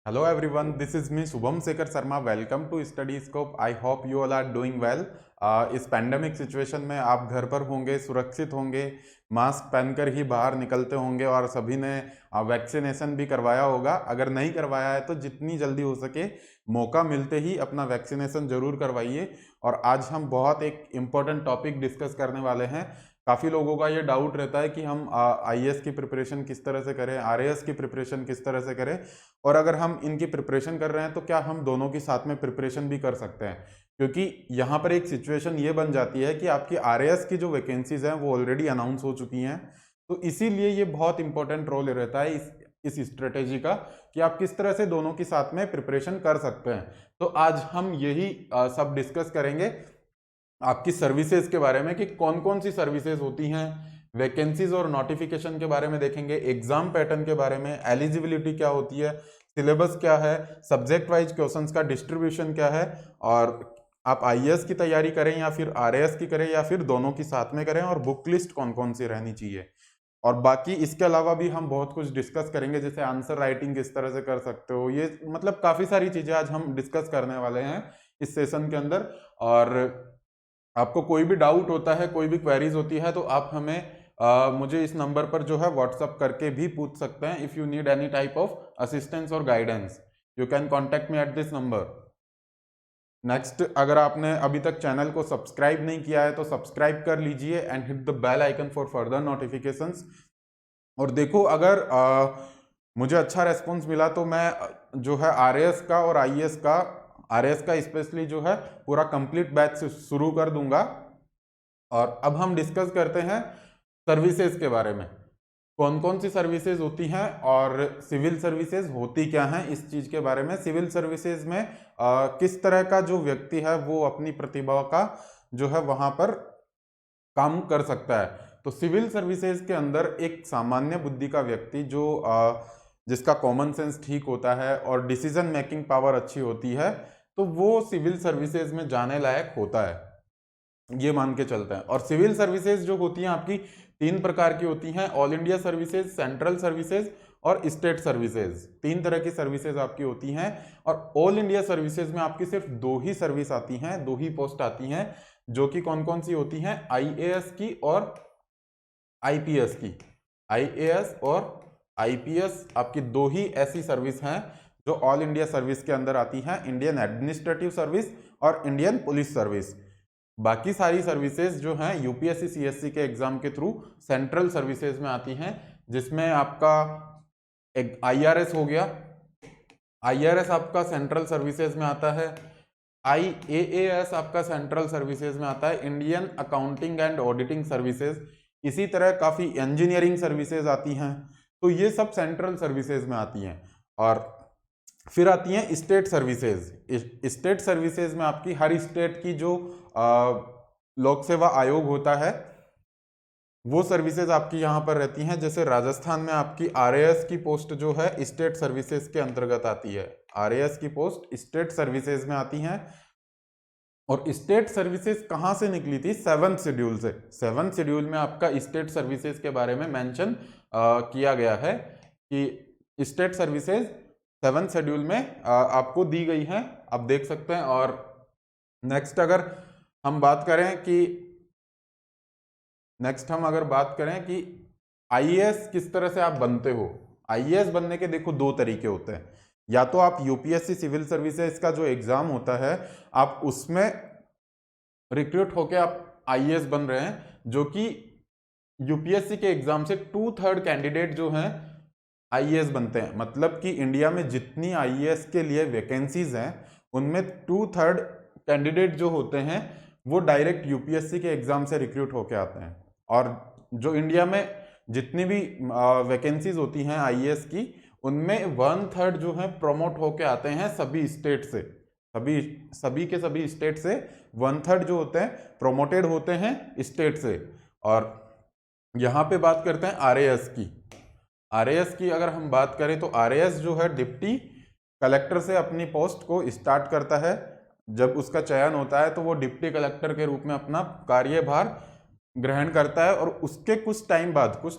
Hello everyone, this is me Shubham Sekhar Sharma. Welcome to Study Scope. I hope you all are doing well. इस pandemic situation में आप घर पर होंगे, सुरक्षित होंगे, मास्क पहनकर ही बाहर निकलते होंगे और सभी ने वैक्सीनेशन भी करवाया होगा। अगर नहीं करवाया है तो जितनी जल्दी हो सके मौका मिलते ही अपना वैक्सीनेशन जरूर करवाइए। और आज हम बहुत एक इम्पोर्टेंट टॉपिक डिस्कस करने वाले हैं। काफ़ी लोगों का ये डाउट रहता है कि हम आईएएस की प्रिपरेशन किस तरह से करें, आरएएस की प्रिपरेशन किस तरह से करें, और अगर हम इनकी प्रिपरेशन कर रहे हैं तो क्या हम दोनों की साथ में प्रिपरेशन भी कर सकते हैं। क्योंकि यहाँ पर एक सिचुएशन ये बन जाती है कि आपकी आरएएस की जो वैकेंसीज हैं वो ऑलरेडी अनाउंस हो चुकी हैं। तो इसीलिए ये बहुत इंपॉर्टेंट रोल रहता है इस स्ट्रेटेजी का कि आप किस तरह से दोनों के साथ में प्रिपरेशन कर सकते हैं। तो आज हम यही सब डिस्कस करेंगे आपकी सर्विसेज के बारे में कि कौन कौन सी सर्विसेज होती हैं, वैकेंसीज और नोटिफिकेशन के बारे में देखेंगे, एग्जाम पैटर्न के बारे में, एलिजिबिलिटी क्या होती है, सिलेबस क्या है, सब्जेक्ट वाइज क्वेश्चंस का डिस्ट्रीब्यूशन क्या है, और आप आईएएस की तैयारी करें या फिर आरएएस की करें या फिर दोनों की साथ में करें, और बुक लिस्ट कौन कौन सी रहनी चाहिए। और बाकी इसके अलावा भी हम बहुत कुछ डिस्कस करेंगे, जैसे आंसर राइटिंग किस तरह से कर सकते हो, ये मतलब काफी सारी चीजें आज हम डिस्कस करने वाले हैं इस सेशन के अंदर। और आपको कोई भी डाउट होता है, कोई भी क्वेरीज होती है, तो आप हमें मुझे इस नंबर पर जो है व्हाट्सअप करके भी पूछ सकते हैं। If you need any type of assistance और guidance you can contact me at this number. Next, अगर आपने अभी तक चैनल को सब्सक्राइब नहीं किया है तो सब्सक्राइब कर लीजिए and hit the bell icon for further notifications. और देखो, अगर मुझे अच्छा रेस्पॉन्स मिला तो मैं जो है आरएएस का और आईएएस का, आरएएस का स्पेशली जो है पूरा कंप्लीट बैच शुरू कर दूंगा। और अब हम डिस्कस करते हैं सर्विसेज के बारे में, कौन कौन सी सर्विसेज होती हैं और सिविल सर्विसेज होती क्या हैं, इस चीज के बारे में। सिविल सर्विसेज में किस तरह का जो व्यक्ति है वो अपनी प्रतिभा का जो है वहां पर काम कर सकता है। तो सिविल सर्विसेज के अंदर एक सामान्य बुद्धि का व्यक्ति जो जिसका कॉमन सेंस ठीक होता है और डिसीजन मेकिंग पावर अच्छी होती है, तो वो सिविल सर्विसेज में जाने लायक होता है, ये मान के चलते हैं। और सिविल सर्विसेज जो होती हैं आपकी तीन प्रकार की होती हैं, all India services, central services और स्टेट सर्विसेज। तीन तरह की सर्विसेज आपकी होती हैं। और ऑल इंडिया सर्विसेज में आपकी सिर्फ दो ही सर्विस आती हैं, दो ही पोस्ट आती हैं, जो कि कौन कौन सी होती हैं, आईएएस की और आईपीएस की। आईएएस और आईपीएस आपकी दो ही ऐसी सर्विस हैं जो ऑल इंडिया सर्विस के अंदर आती हैं, इंडियन एडमिनिस्ट्रेटिव सर्विस और इंडियन पुलिस सर्विस। बाकी सारी सर्विसेज जो हैं यूपीएससी सीएससी के एग्जाम के थ्रू सेंट्रल सर्विसेज में आती हैं, जिसमें आपका एक आईआरएस हो गया, आईआरएस आपका सेंट्रल सर्विसेज में आता है, आईएएएस आपका सेंट्रल सर्विसेज में आता है, Indian accounting and auditing services, इसी तरह काफी इंजीनियरिंग सर्विसेज आती हैं। तो ये सब सेंट्रल सर्विसेज में आती हैं। और फिर आती हैं स्टेट सर्विसेज। स्टेट सर्विसेज में आपकी हर स्टेट की जो लोक सेवा आयोग होता है वो सर्विसेज आपकी यहाँ पर रहती हैं। जैसे राजस्थान में आपकी आरएएस की पोस्ट जो है स्टेट सर्विसेज के अंतर्गत आती है, आरएएस की पोस्ट स्टेट सर्विसेज में आती हैं। और स्टेट सर्विसेज कहाँ से निकली थी, 7th शेड्यूल से। 7th शेड्यूल में आपका स्टेट सर्विसेज के बारे में मेंशन किया गया है कि स्टेट सर्विसेज 7th शेड्यूल में आपको दी गई है, आप देख सकते हैं। और नेक्स्ट अगर हम बात करें कि आईएएस किस तरह से आप बनते हो। आईएएस बनने के देखो दो तरीके होते हैं, या तो आप यूपीएससी सिविल सर्विसेज का जो एग्जाम होता है आप उसमें रिक्रूट होके आप आईएएस बन रहे हैं, जो कि यूपीएससी के एग्जाम से 2/3 कैंडिडेट जो हैं आईएएस बनते हैं। मतलब कि इंडिया में जितनी आईएएस के लिए वैकेंसीज हैं उनमें 2/3 कैंडिडेट जो होते हैं वो डायरेक्ट यूपीएससी के एग्जाम से रिक्रूट होके आते हैं। और जो इंडिया में जितनी भी वैकेंसीज होती हैं आईएएस की, उनमें 1/3 जो है प्रमोट होके आते हैं सभी स्टेट से, सभी स्टेट से 1/3 जो होते हैं प्रोमोटेड होते हैं स्टेट से। और यहाँ पे बात करते हैं आरएएस की। आरएएस की अगर हम बात करें तो आरएएस जो है डिप्टी कलेक्टर से अपनी पोस्ट को स्टार्ट करता है। जब उसका चयन होता है तो वो डिप्टी कलेक्टर के रूप में अपना कार्यभार ग्रहण करता है, और उसके कुछ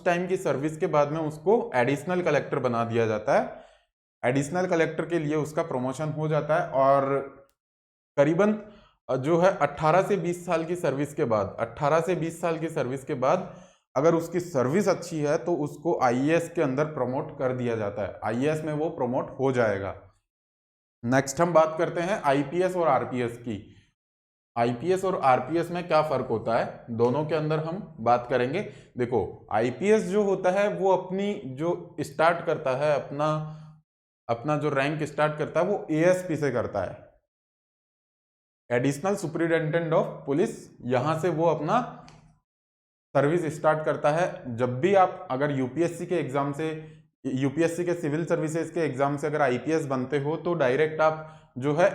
टाइम की सर्विस के बाद में उसको एडिशनल कलेक्टर बना दिया जाता है। एडिशनल कलेक्टर के लिए उसका प्रमोशन हो जाता है। और करीबन जो है 18 से 20 साल की सर्विस के बाद, 18 से 20 साल की सर्विस के बाद अगर उसकी सर्विस अच्छी है तो उसको आईएएस के अंदर प्रमोट कर दिया जाता है, आईएएस में वो प्रमोट हो जाएगा। नेक्स्ट हम बात करते हैं आईपीएस और आरपीएस की। आईपीएस और आरपीएस में क्या फर्क होता है, दोनों के अंदर हम बात करेंगे। देखो, आईपीएस जो होता है वो अपनी जो स्टार्ट करता है, अपना अपना जो रैंक स्टार्ट करता है वो एएसपी से करता है, एडिशनल सुपरिटेंडेंट ऑफ पुलिस। यहां से वो अपना सर्विस स्टार्ट करता है। जब भी आप अगर यूपीएससी के एग्जाम से, यूपीएससी के सिविल सर्विसेज के एग्जाम से अगर आईपीएस बनते हो तो डायरेक्ट आप जो है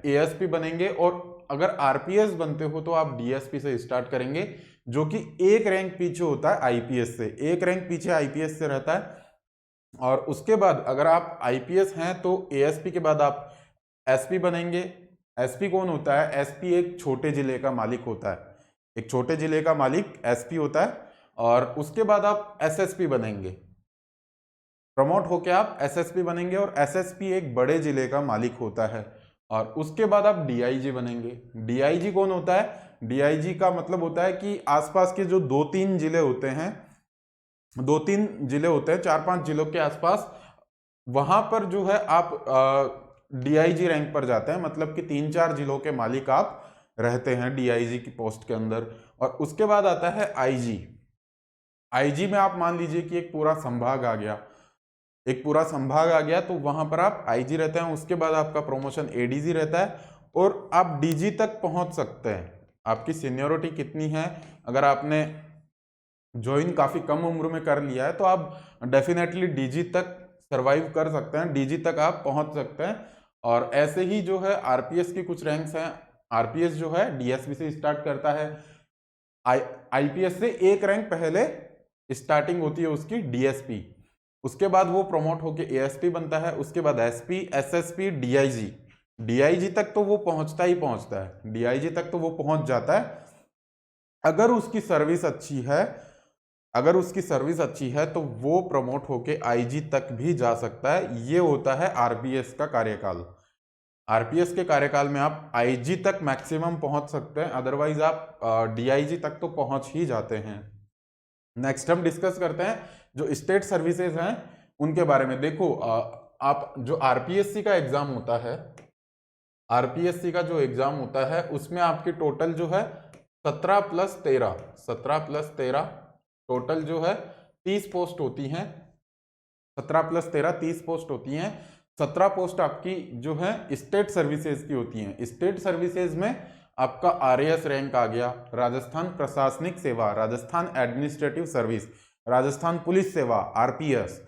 एएसपी बनेंगे, और अगर आरपीएस बनते हो तो आप डीएसपी से स्टार्ट करेंगे, जो कि एक रैंक पीछे होता है आईपीएस से, एक रैंक पीछे आईपीएस से रहता है। और उसके बाद अगर आप आईपीएस हैं तो एएसपी के बाद आप एसपी बनेंगे। एसपी कौन होता है, एसपी एक छोटे जिले का मालिक होता है, एक छोटे जिले का मालिक एसपी होता है। और उसके बाद आप एसएसपी बनेंगे, प्रमोट होके आप एसएसपी बनेंगे, और एसएसपी एक बड़े जिले का मालिक होता है। और उसके बाद आप डीआईजी बनेंगे। डीआईजी कौन होता है, डीआईजी का मतलब होता है कि आसपास के जो 2-3 जिले होते हैं, 2-3 जिले होते हैं, 4-5 जिलों के आसपास, वहां पर जो है आप डीआईजी रैंक पर जाते हैं, मतलब कि 3-4 जिलों के मालिक आप रहते हैं डीआईजी की पोस्ट के अंदर। और उसके बाद आता है आईजी। आईजी में आप मान लीजिए कि एक पूरा संभाग आ गया, एक पूरा संभाग आ गया, तो वहां पर आप आईजी रहते हैं। उसके बाद आपका प्रमोशन एडीजी रहता है, और आप डीजी तक पहुंच सकते हैं। आपकी सीनियोरिटी कितनी है, अगर आपने ज्वाइन काफी कम उम्र में कर लिया है तो आप डेफिनेटली डीजी तक सरवाइव कर सकते हैं, डीजी तक आप पहुंच सकते हैं। और ऐसे ही जो है आरपीएस की कुछ रैंक्स हैं। आरपीएस जो है डीएसपी से स्टार्ट करता है, आईपीएस से एक रैंक पहले स्टार्टिंग होती है उसकी डीएसपी। उसके बाद वो प्रमोट होके एएसपी बनता है, उसके बाद एसपी, एसएसपी, डीआईजी। डीआईजी तक तो वो पहुंचता ही पहुंचता है, डीआईजी तक तो वो पहुंच जाता है। अगर उसकी सर्विस अच्छी है, अगर उसकी सर्विस अच्छी है तो वो प्रमोट होके आईजी तक भी जा सकता है। ये होता है आरपीएस का कार्यकाल। आरपीएस के कार्यकाल में आप आईजी तक मैक्सिमम पहुंच सकते हैं, अदरवाइज आप डीआईजी तक तो पहुंच ही जाते हैं। नेक्स्ट हम डिस्कस करते हैं जो स्टेट सर्विसेज हैं उनके बारे में। देखो, आप जो आरपीएससी का एग्जाम होता है, आरपीएससी का जो एग्जाम होता है उसमें आपकी टोटल जो है 17+13 टोटल जो है 30 पोस्ट होती हैं। 17+13 30 पोस्ट होती हैं। 17 पोस्ट आपकी जो है स्टेट सर्विसेज की होती हैं। स्टेट सर्विसेज में आपका आरएएस रैंक आ गया, राजस्थान प्रशासनिक सेवा, Rajasthan administrative service, Rajasthan police सेवा आरपीएस,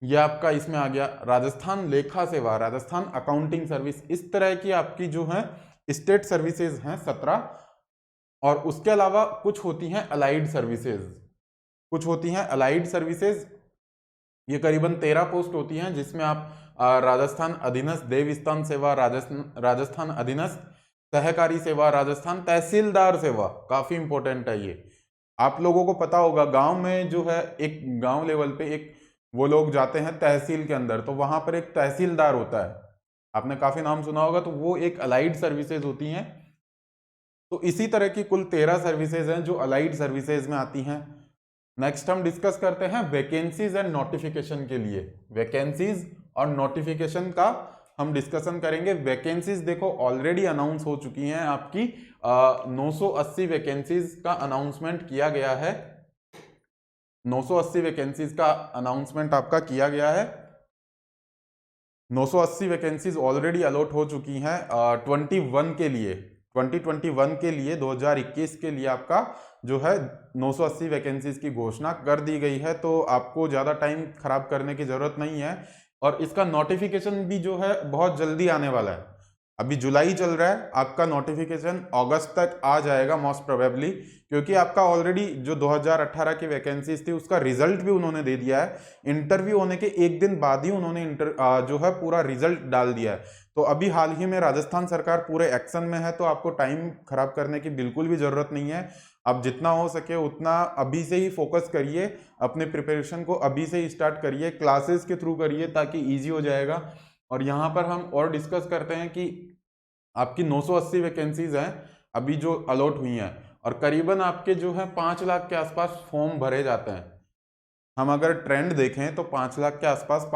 यह आपका इसमें आ गया, राजस्थान लेखा सेवा, राजस्थान अकाउंटिंग सर्विस। इस तरह की आपकी जो है स्टेट सर्विसेज हैं 17। और उसके अलावा कुछ होती हैं अलाइड सर्विसेज, कुछ होती हैं अलाइड सर्विसेज। ये करीबन 13 पोस्ट होती हैं, जिसमें आप राजस्थान अधीनस्थ देवस्थान सेवा, राजस्थान अधीनस्थ सहकारी सेवा, राजस्थान तहसीलदार सेवा, काफी इंपॉर्टेंट है ये। आप लोगों को पता होगा गांव में जो है एक गांव लेवल पे एक वो लोग जाते हैं तहसील के अंदर, तो वहां पर एक तहसीलदार होता है, आपने काफी नाम सुना होगा, तो वो एक अलाइड सर्विसेज होती हैं। तो इसी तरह की कुल 13 सर्विसेज हैं जो अलाइड सर्विसेज में आती हैं। नेक्स्ट हम डिस्कस करते हैं वैकेंसीज एंड नोटिफिकेशन के लिए। वैकेंसीज और नोटिफिकेशन का हम डिस्कशन करेंगे। वैकेंसीज देखो ऑलरेडी अनाउंस हो चुकी हैं आपकी, 980 वैकेंसीज का अनाउंसमेंट किया गया है। 980 वैकेंसीज का अनाउंसमेंट आपका किया गया है। 980 वैकेंसीज ऑलरेडी अलॉट हो चुकी हैं 21 के लिए, 2021 के लिए, 2021 के लिए आपका जो है 980 वैकेंसीज की घोषणा कर दी गई है। तो आपको ज़्यादा टाइम खराब करने की ज़रूरत नहीं है। और इसका नोटिफिकेशन भी जो है बहुत जल्दी आने वाला है। अभी जुलाई चल रहा है, आपका नोटिफिकेशन अगस्त तक आ जाएगा मोस्ट प्रोबेबली, क्योंकि आपका ऑलरेडी जो 2018 की वैकेंसीज थी उसका रिजल्ट भी उन्होंने दे दिया है। इंटरव्यू होने के एक दिन बाद ही उन्होंने जो है पूरा रिजल्ट डाल दिया है। तो अभी हाल ही में राजस्थान सरकार पूरे एक्शन में है, तो आपको टाइम खराब करने की बिल्कुल भी जरूरत नहीं है। आप जितना हो सके उतना अभी से ही फोकस करिए, अपने प्रिपरेशन को अभी से ही स्टार्ट करिए, क्लासेस के थ्रू करिए ताकि इजी हो जाएगा। और यहाँ पर हम और डिस्कस करते हैं कि आपकी 980 वैकेंसीज हैं अभी जो अलॉट हुई हैं, और करीबन आपके जो है 5 लाख के आसपास फॉर्म भरे जाते हैं। हम अगर ट्रेंड देखें तो 5 लाख के आसपास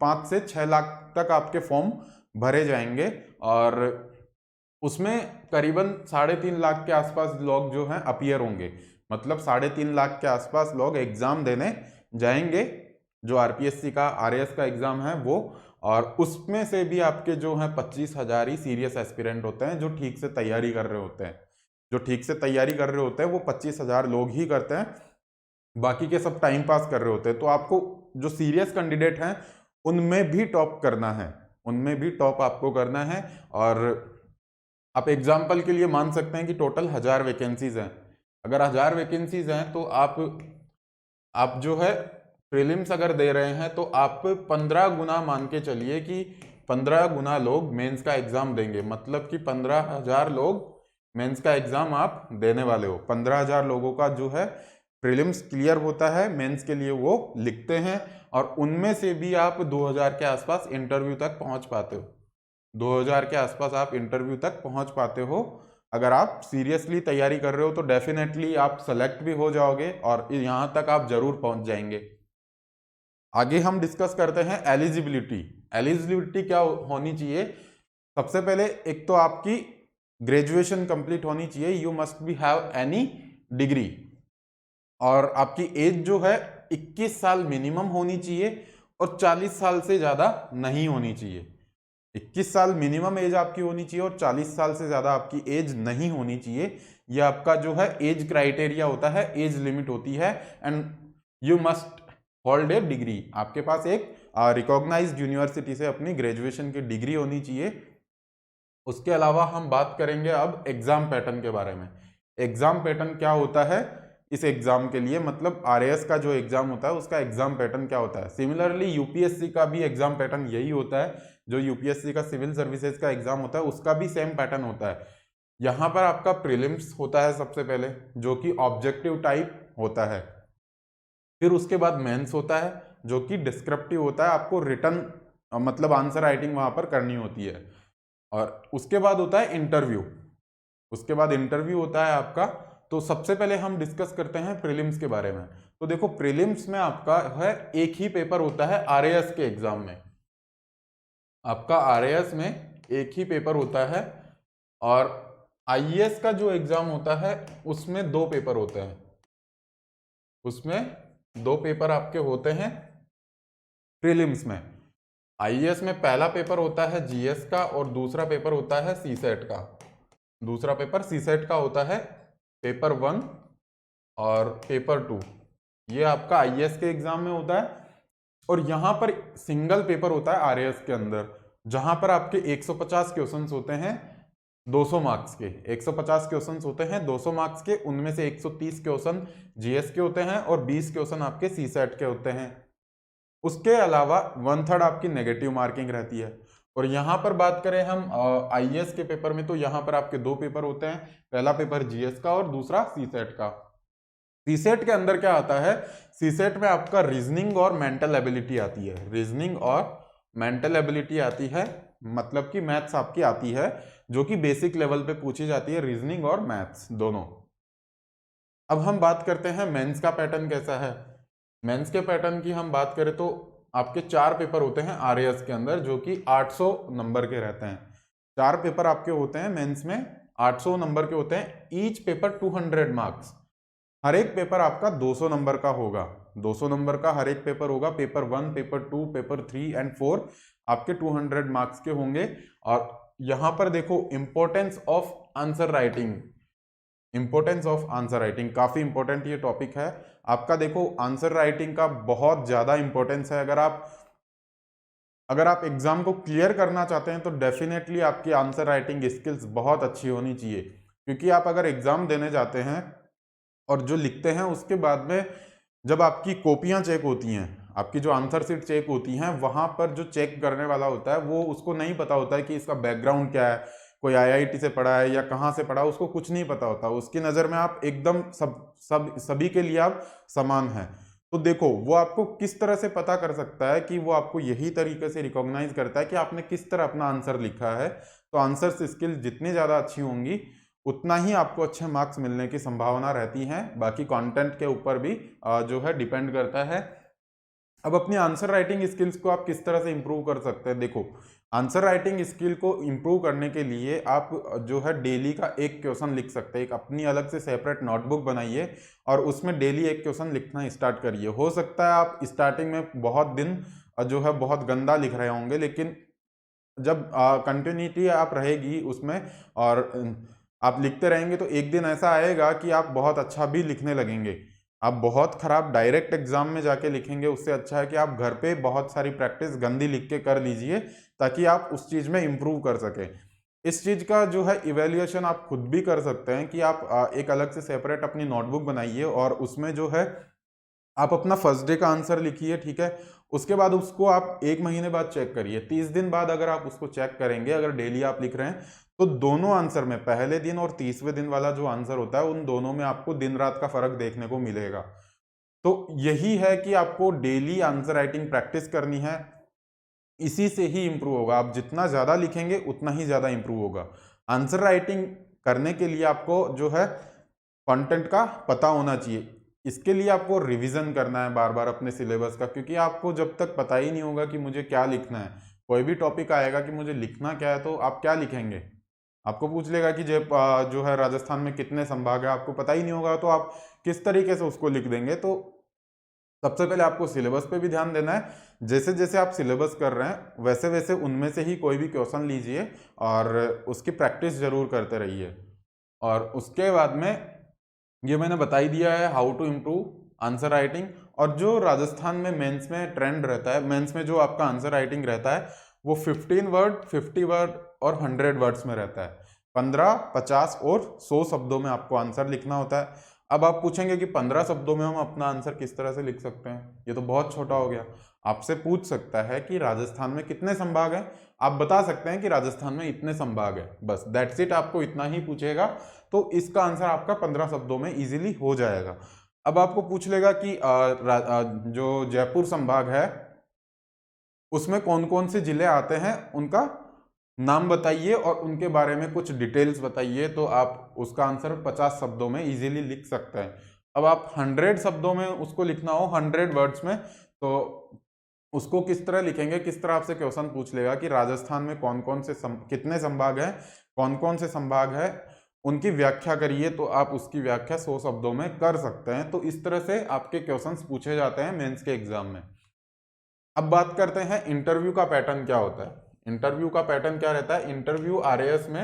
5 से 6 लाख तक आपके फॉर्म भरे जाएंगे, और उसमें करीबन 3.5 लाख के आसपास लोग जो हैं अपीयर होंगे, मतलब 3.5 लाख के आसपास लोग एग्जाम देने जाएंगे, जो आरपीएससी का आरएएस का एग्जाम है वो। और उसमें से भी आपके जो हैं 25,000 ही सीरियस एस्पिरेंट होते हैं, जो ठीक से तैयारी कर रहे होते हैं। जो ठीक से तैयारी कर रहे होते हैं वो 25,000 लोग ही करते हैं, बाकी के सब टाइम पास कर रहे होते हैं। तो आपको जो सीरियस कैंडिडेट हैं उनमें भी टॉप करना है, उनमें भी टॉप आपको करना है। और आप एग्जाम्पल के लिए मान सकते हैं कि टोटल 1000 वैकेंसीज हैं। अगर 1000 वैकेंसीज हैं तो आप जो है प्रीलिम्स अगर दे रहे हैं तो आप 15 गुना मान के चलिए कि 15 गुना लोग मेंस का एग्जाम देंगे, मतलब कि 15,000 लोग मेंस का एग्जाम आप देने वाले हो। 15,000 लोगों का जो है प्रीलिम्स क्लियर होता है, मेंस के लिए वो लिखते हैं, और उनमें से भी आप 2000 के आसपास इंटरव्यू तक पहुंच पाते हो। 2000 के आसपास आप इंटरव्यू तक पहुंच पाते हो। अगर आप सीरियसली तैयारी कर रहे हो तो डेफिनेटली आप सेलेक्ट भी हो जाओगे, और यहां तक आप जरूर पहुंच जाएंगे। आगे हम डिस्कस करते हैं एलिजिबिलिटी। एलिजिबिलिटी क्या होनी चाहिए? सबसे पहले एक तो आपकी ग्रेजुएशन कंप्लीट होनी चाहिए, you must be have any degree, और आपकी एज जो है 21 साल मिनिमम होनी चाहिए, और 40 साल से ज्यादा नहीं होनी चाहिए। 21 साल मिनिमम एज आपकी होनी चाहिए और 40 साल से ज्यादा आपकी एज नहीं होनी चाहिए। यह आपका जो है एज क्राइटेरिया होता है, एज लिमिट होती है। And you must hold a degree, आपके पास एक रिकॉग्नाइज्ड यूनिवर्सिटी से अपनी ग्रेजुएशन की डिग्री होनी चाहिए। उसके अलावा हम बात करेंगे अब एग्जाम पैटर्न के बारे में। एग्जाम पैटर्न क्या होता है इस एग्जाम के लिए, मतलब आरएएस का जो एग्जाम होता है उसका एग्जाम पैटर्न क्या होता है। सिमिलरली यूपीएससी का भी एग्जाम पैटर्न यही होता है, जो यूपीएससी का सिविल सर्विसेज का एग्जाम होता है उसका भी सेम पैटर्न होता है। यहाँ पर आपका प्रीलिम्स होता है सबसे पहले, जो कि ऑब्जेक्टिव टाइप होता है। फिर उसके बाद मेंस होता है जो कि डिस्क्रिप्टिव होता है, आपको रिटर्न मतलब आंसर राइटिंग वहां पर करनी होती है। और उसके बाद होता है इंटरव्यू, उसके बाद इंटरव्यू होता है आपका। तो सबसे पहले हम डिस्कस करते हैं प्रीलिम्स के बारे में। तो देखो प्रीलिम्स में आपका है एक ही पेपर होता है आरएएस के एग्जाम में, आपका आरएएस में एक ही पेपर होता है। और आईएएस का जो एग्जाम होता है उसमें 2 पेपर होते हैं, उसमें 2 पेपर आपके होते हैं प्रीलिम्स में। आईएएस में पहला पेपर होता है जीएस का और दूसरा पेपर होता है सीसेट का। दूसरा पेपर सीसेट का होता है पेपर 1 और पेपर 2, ये आपका आईएएस के एग्जाम में होता है। और यहां पर सिंगल पेपर होता है आरएएस के अंदर, जहां पर आपके 150 क्वेश्चंस होते हैं 200 मार्क्स के। 150 क्वेश्चंस होते हैं 200 मार्क्स के, उनमें से 130 क्वेश्चन जीएस के होते हैं और 20 क्वेश्चन आपके सीसेट के होते हैं। उसके अलावा 1/3 आपकी नेगेटिव मार्किंग रहती है। और यहाँ पर बात करें हम आईएएस के पेपर में, तो यहाँ पर आपके 2 पेपर होते हैं, पहला पेपर जीएस का और दूसरा सीसेट का। सीसेट के अंदर क्या आता है, सीसेट में आपका रीजनिंग और मेंटल एबिलिटी आती है। रीजनिंग और मेंटल एबिलिटी आती है, मतलब कि मैथ्स आपकी आती है, जो कि बेसिक लेवल पे पूछी जाती है, रीजनिंग और मैथ्स दोनों। अब हम बात करते हैं मेंस का पैटर्न कैसा है। मेंस के पैटर्न की हम बात करें तो आपके 4 पेपर होते हैं आरएएस के अंदर, जो कि 800 नंबर के रहते हैं। 4 पेपर आपके होते हैं मेंस में, 800 नंबर के होते हैं। ईच पेपर 200 मार्क्स, हर एक पेपर आपका 200 नंबर का होगा। 200 नंबर का हर एक पेपर होगा। पेपर 1, पेपर 2, पेपर 3 एंड 4 आपके 200 मार्क्स के होंगे। और यहां पर देखो importance of answer writing, importance of answer writing काफी इंपॉर्टेंट ये टॉपिक है आपका। देखो आंसर राइटिंग का बहुत ज्यादा इंपॉर्टेंस है। अगर आप एग्जाम को क्लियर करना चाहते हैं तो डेफिनेटली आपकी आंसर राइटिंग स्किल्स बहुत अच्छी होनी चाहिए, क्योंकि आप अगर एग्जाम देने जाते हैं और जो लिखते हैं उसके बाद में जब आपकी कॉपियां चेक होती हैं, आपकी जो आंसर शीट चेक होती हैं वहां पर जो चेक करने वाला होता है वो उसको नहीं पता होता है कि इसका बैकग्राउंड क्या है, कोई आईआईटी से पढ़ा है या कहाँ से पढ़ा है, उसको कुछ नहीं पता होता। उसकी नज़र में आप एकदम सभी के लिए आप समान हैं। तो देखो वो आपको किस तरह से पता कर सकता है कि वो आपको यही तरीके से रिकॉग्नाइज करता है कि आपने किस तरह अपना आंसर लिखा है। तो आंसर स्किल जितनी ज़्यादा अच्छी होंगी उतना ही आपको अच्छे मार्क्स मिलने की संभावना रहती है। बाकी कंटेंट के ऊपर भी जो है डिपेंड करता है। अब अपनी आंसर राइटिंग स्किल्स को आप किस तरह से इंप्रूव कर सकते हैं। देखो आंसर राइटिंग स्किल को इंप्रूव करने के लिए आप जो है डेली का एक क्वेश्चन लिख सकते हैं। एक अपनी अलग से सेपरेट नोटबुक बनाइए और उसमें डेली एक क्वेश्चन लिखना स्टार्ट करिए। हो सकता है आप स्टार्टिंग में बहुत दिन जो है बहुत गंदा लिख रहे होंगे, लेकिन जब कंटिन्यूटी आप रहेगी उसमें और आप लिखते रहेंगे तो एक दिन ऐसा आएगा कि आप बहुत अच्छा भी लिखने लगेंगे। आप बहुत खराब डायरेक्ट एग्जाम में जाके लिखेंगे, उससे अच्छा है कि आप घर पे बहुत सारी प्रैक्टिस गंदी लिख के कर लीजिए ताकि आप उस चीज में इंप्रूव कर सके। इस चीज का जो है इवेल्युएशन आप खुद भी कर सकते हैं कि आप एक अलग से सेपरेट अपनी नोटबुक बनाइए और उसमें जो है आप अपना फर्स्ट डे का आंसर लिखिए, ठीक है। उसके बाद उसको आप एक महीने बाद चेक करिए। 30 दिन बाद अगर आप उसको चेक करेंगे, अगर डेली आप लिख रहे हैं, तो दोनों आंसर में पहले दिन और 30वें दिन वाला जो आंसर होता है उन दोनों में आपको दिन रात का फर्क देखने को मिलेगा। तो यही है कि आपको डेली आंसर राइटिंग प्रैक्टिस करनी है, इसी से ही इंप्रूव होगा। आप जितना ज्यादा लिखेंगे उतना ही ज्यादा इंप्रूव होगा। आंसर राइटिंग करने के लिए आपको जो है कंटेंट का पता होना चाहिए। इसके लिए आपको रिवीजन करना है बार बार अपने सिलेबस का, क्योंकि आपको जब तक पता ही नहीं होगा कि मुझे क्या लिखना है, कोई भी टॉपिक आएगा कि मुझे लिखना क्या है, तो आप क्या लिखेंगे। आपको पूछ लेगा कि जो है राजस्थान में कितने संभाग है, आपको पता ही नहीं होगा तो आप किस तरीके से उसको लिख देंगे। तो सबसे पहले आपको सिलेबस पे भी ध्यान देना है। जैसे जैसे आप सिलेबस कर रहे हैं वैसे वैसे उनमें से ही कोई भी क्वेश्चन लीजिए और उसकी प्रैक्टिस जरूर करते रहिए। और उसके बाद में ये मैंने बता ही दिया है how to improve answer writing. और जो राजस्थान में मेंस में ट्रेंड रहता है, मेंस में जो आपका आंसर राइटिंग रहता है वो 15 वर्ड, 50 वर्ड और 100 वर्ड्स में रहता है। 15, 50 और 100 शब्दों में आपको आंसर लिखना होता है। अब आप पूछेंगे कि 15 शब्दों में हम अपना आंसर किस तरह से लिख सकते हैं, ये तो बहुत छोटा हो गया। आपसे पूछ सकता है कि राजस्थान में कितने संभाग हैं, आप बता सकते हैं कि राजस्थान में इतने संभाग है, बस दैट्स इट। आपको इतना ही पूछेगा तो इसका आंसर आपका 15 शब्दों में इजीली हो जाएगा। अब आपको पूछ लेगा कि जो जयपुर संभाग है उसमें कौन कौन से जिले आते हैं, उनका नाम बताइए और उनके बारे में कुछ डिटेल्स बताइए। तो आप उसका आंसर 50 शब्दों में इजीली लिख सकते हैं। अब आप 100 शब्दों में उसको लिखना हो, 100 वर्ड्स में, तो उसको किस तरह लिखेंगे, किस तरह आपसे क्वेश्चन पूछ लेगा कि राजस्थान में कौन कौन से कितने संभाग हैं, कौन कौन से संभाग है, उनकी व्याख्या करिए। तो आप उसकी व्याख्या 100 शब्दों में कर सकते हैं। तो इस तरह से आपके क्वेश्चंस पूछे जाते हैं मेंस के एग्जाम में। अब बात करते हैं इंटरव्यू का पैटर्न क्या होता है। इंटरव्यू का पैटर्न क्या रहता है। इंटरव्यू आरएएस में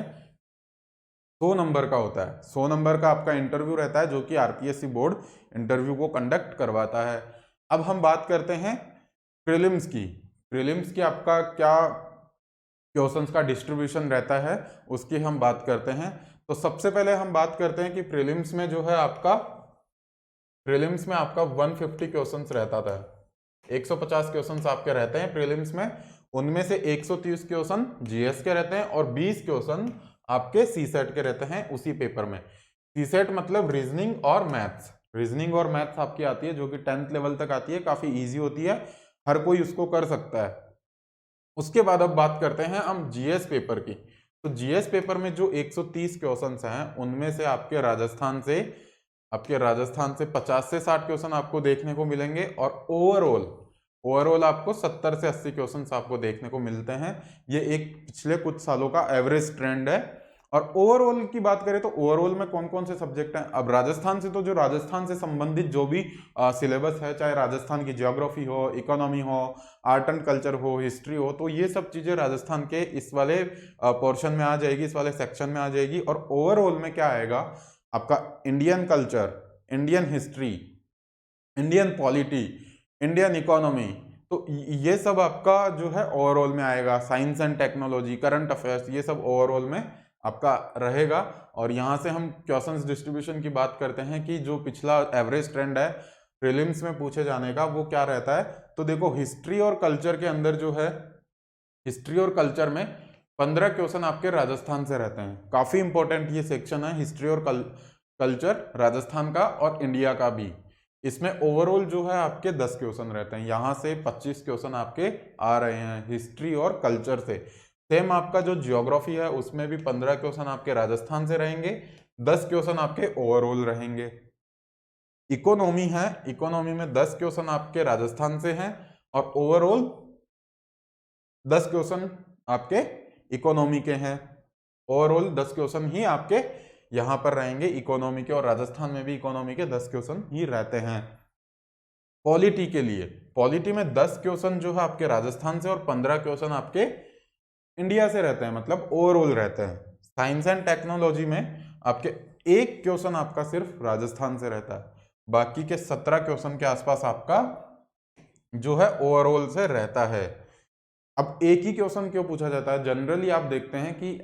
100 नंबर का होता है। 100 नंबर का आपका इंटरव्यू रहता है जो कि आरपीएससी बोर्ड इंटरव्यू को कंडक्ट करवाता है। अब हम बात करते हैं प्रीलिम्स की। प्रीलिम्स की आपका क्या क्वेश्चंस का डिस्ट्रीब्यूशन रहता है उसकी हम बात करते हैं। तो सबसे पहले हम बात करते हैं कि प्रीलिम्स में जो है आपका 150 क्वेश्चंस रहता था। 150 क्वेश्चंस आपके रहते हैं प्रीलिम्स में। उनमें से 130 क्वेश्चन जीएस के रहते हैं और 20 क्वेश्चन आपके सीसेट के रहते हैं उसी पेपर में। सीसेट मतलब रीजनिंग और मैथ्स। रीजनिंग और मैथ्स आपकी आती है जो कि 10th लेवल तक आती है, काफी इजी होती है, हर कोई उसको कर सकता है। उसके बाद अब बात करते हैं हम जीएस पेपर की। तो जीएस पेपर में जो 130 क्वेश्चंस हैं उनमें से आपके राजस्थान से 50 से 60 क्वेश्चन आपको देखने को मिलेंगे और ओवरऑल आपको 70 से 80 क्वेश्चंस आपको देखने को मिलते हैं। ये एक पिछले कुछ सालों का एवरेज ट्रेंड है। और ओवरऑल की बात करें तो ओवरऑल में कौन कौन से सब्जेक्ट हैं। अब राजस्थान से तो जो राजस्थान से संबंधित जो भी सिलेबस है, चाहे राजस्थान की ज्योग्राफी हो, इकोनॉमी हो, आर्ट एंड कल्चर हो, हिस्ट्री हो, तो ये सब चीजें राजस्थान के इस वाले पोर्शन में आ जाएगी, इस वाले सेक्शन में आ जाएगी। और ओवरऑल में क्या आएगा आपका Indian culture, Indian history, Indian polity, Indian economy, तो ये सब आपका जो है ओवरऑल में आएगा। Science and technology, current affairs, ये सब ओवरऑल में आपका रहेगा। और यहाँ से हम क्वेश्चंस डिस्ट्रीब्यूशन की बात करते हैं कि जो पिछला एवरेज ट्रेंड है प्रीलिम्स में पूछे जाने का वो क्या रहता है, तो देखो हिस्ट्री और कल्चर के अंदर जो है, हिस्ट्री और कल्चर में 15 क्वेश्चन आपके राजस्थान से रहते हैं। काफी इंपॉर्टेंट ये सेक्शन है, हिस्ट्री और कल्चर राजस्थान का और इंडिया का भी। इसमें ओवरऑल जो है आपके 10 क्वेश्चन रहते हैं, यहां से 25 क्वेश्चन आपके आ रहे हैं हिस्ट्री और कल्चर से। सेम आपका जो ज्योग्राफी है उसमें भी 15 क्वेश्चन आपके राजस्थान से रहेंगे, 10 क्वेश्चन आपके ओवरऑल रहेंगे। इकोनॉमी है, इकोनॉमी में 10 क्वेश्चन आपके राजस्थान से हैं और ओवरऑल 10 क्वेश्चन आपके इकोनॉमी के हैं। ओवरऑल 10 क्वेश्चन ही आपके यहां पर रहेंगे इकोनॉमी के, और राजस्थान में भी इकोनॉमी के 10 क्वेश्चन ही रहते हैं। पॉलिटी के लिए, पॉलिटी में 10 क्वेश्चन जो है आपके राजस्थान से और 15 क्वेश्चन आपके इंडिया से रहते हैं, मतलब ओवरऑल रहते हैं। साइंस एंड टेक्नोलॉजी में आपके 1 क्वेश्चन आपका सिर्फ राजस्थान से रहता है, बाकी के 17 क्वेश्चन के आसपास आपका जो है ओवरऑल से रहता है। अब एक ही क्वेश्चन क्यों पूछा जाता है, जनरली आप देखते हैं कि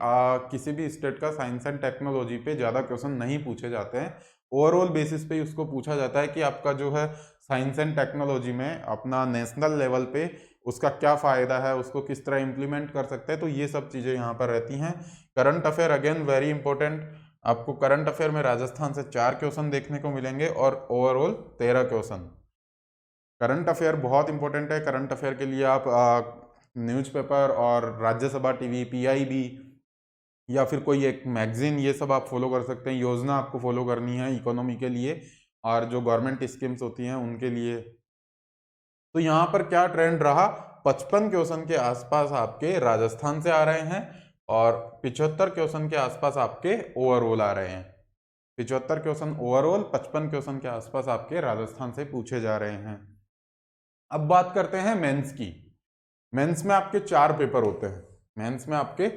किसी भी स्टेट का साइंस एंड टेक्नोलॉजी पे ज्यादा क्वेश्चन नहीं पूछे जाते हैं, ओवरऑल बेसिस पे उसको पूछा जाता है कि आपका जो है साइंस एंड टेक्नोलॉजी में अपना नेशनल लेवल पे उसका क्या फायदा है, उसको किस तरह इंप्लीमेंट कर सकते हैं, तो ये सब चीजें यहाँ पर रहती हैं। Current affair again very important, आपको करंट अफेयर में राजस्थान से 4 क्वेश्चन देखने को मिलेंगे और ओवरऑल 13 क्वेश्चन। करंट अफेयर बहुत इंपॉर्टेंट है, करंट अफेयर के लिए आप न्यूज़पेपर और राज्यसभा टीवी, पीआईबी या फिर कोई एक मैगजीन, ये सब आप फॉलो कर सकते हैं। योजना आपको फॉलो करनी है इकोनॉमी के लिए और जो गवर्नमेंट स्कीम्स होती हैं उनके लिए। तो यहाँ पर क्या ट्रेंड रहा, 55 क्वेश्चन के आसपास आपके राजस्थान से आ रहे हैं और 75 क्वेश्चन के आसपास आपके ओवरऑल आ रहे हैं। 75 क्वेश्चन ओवरऑल, 55 क्वेश्चन के आसपास आपके राजस्थान से पूछे जा रहे हैं। अब बात करते हैं मेंस की। मेंस में आपके 4 पेपर होते हैं, मेंस में आपके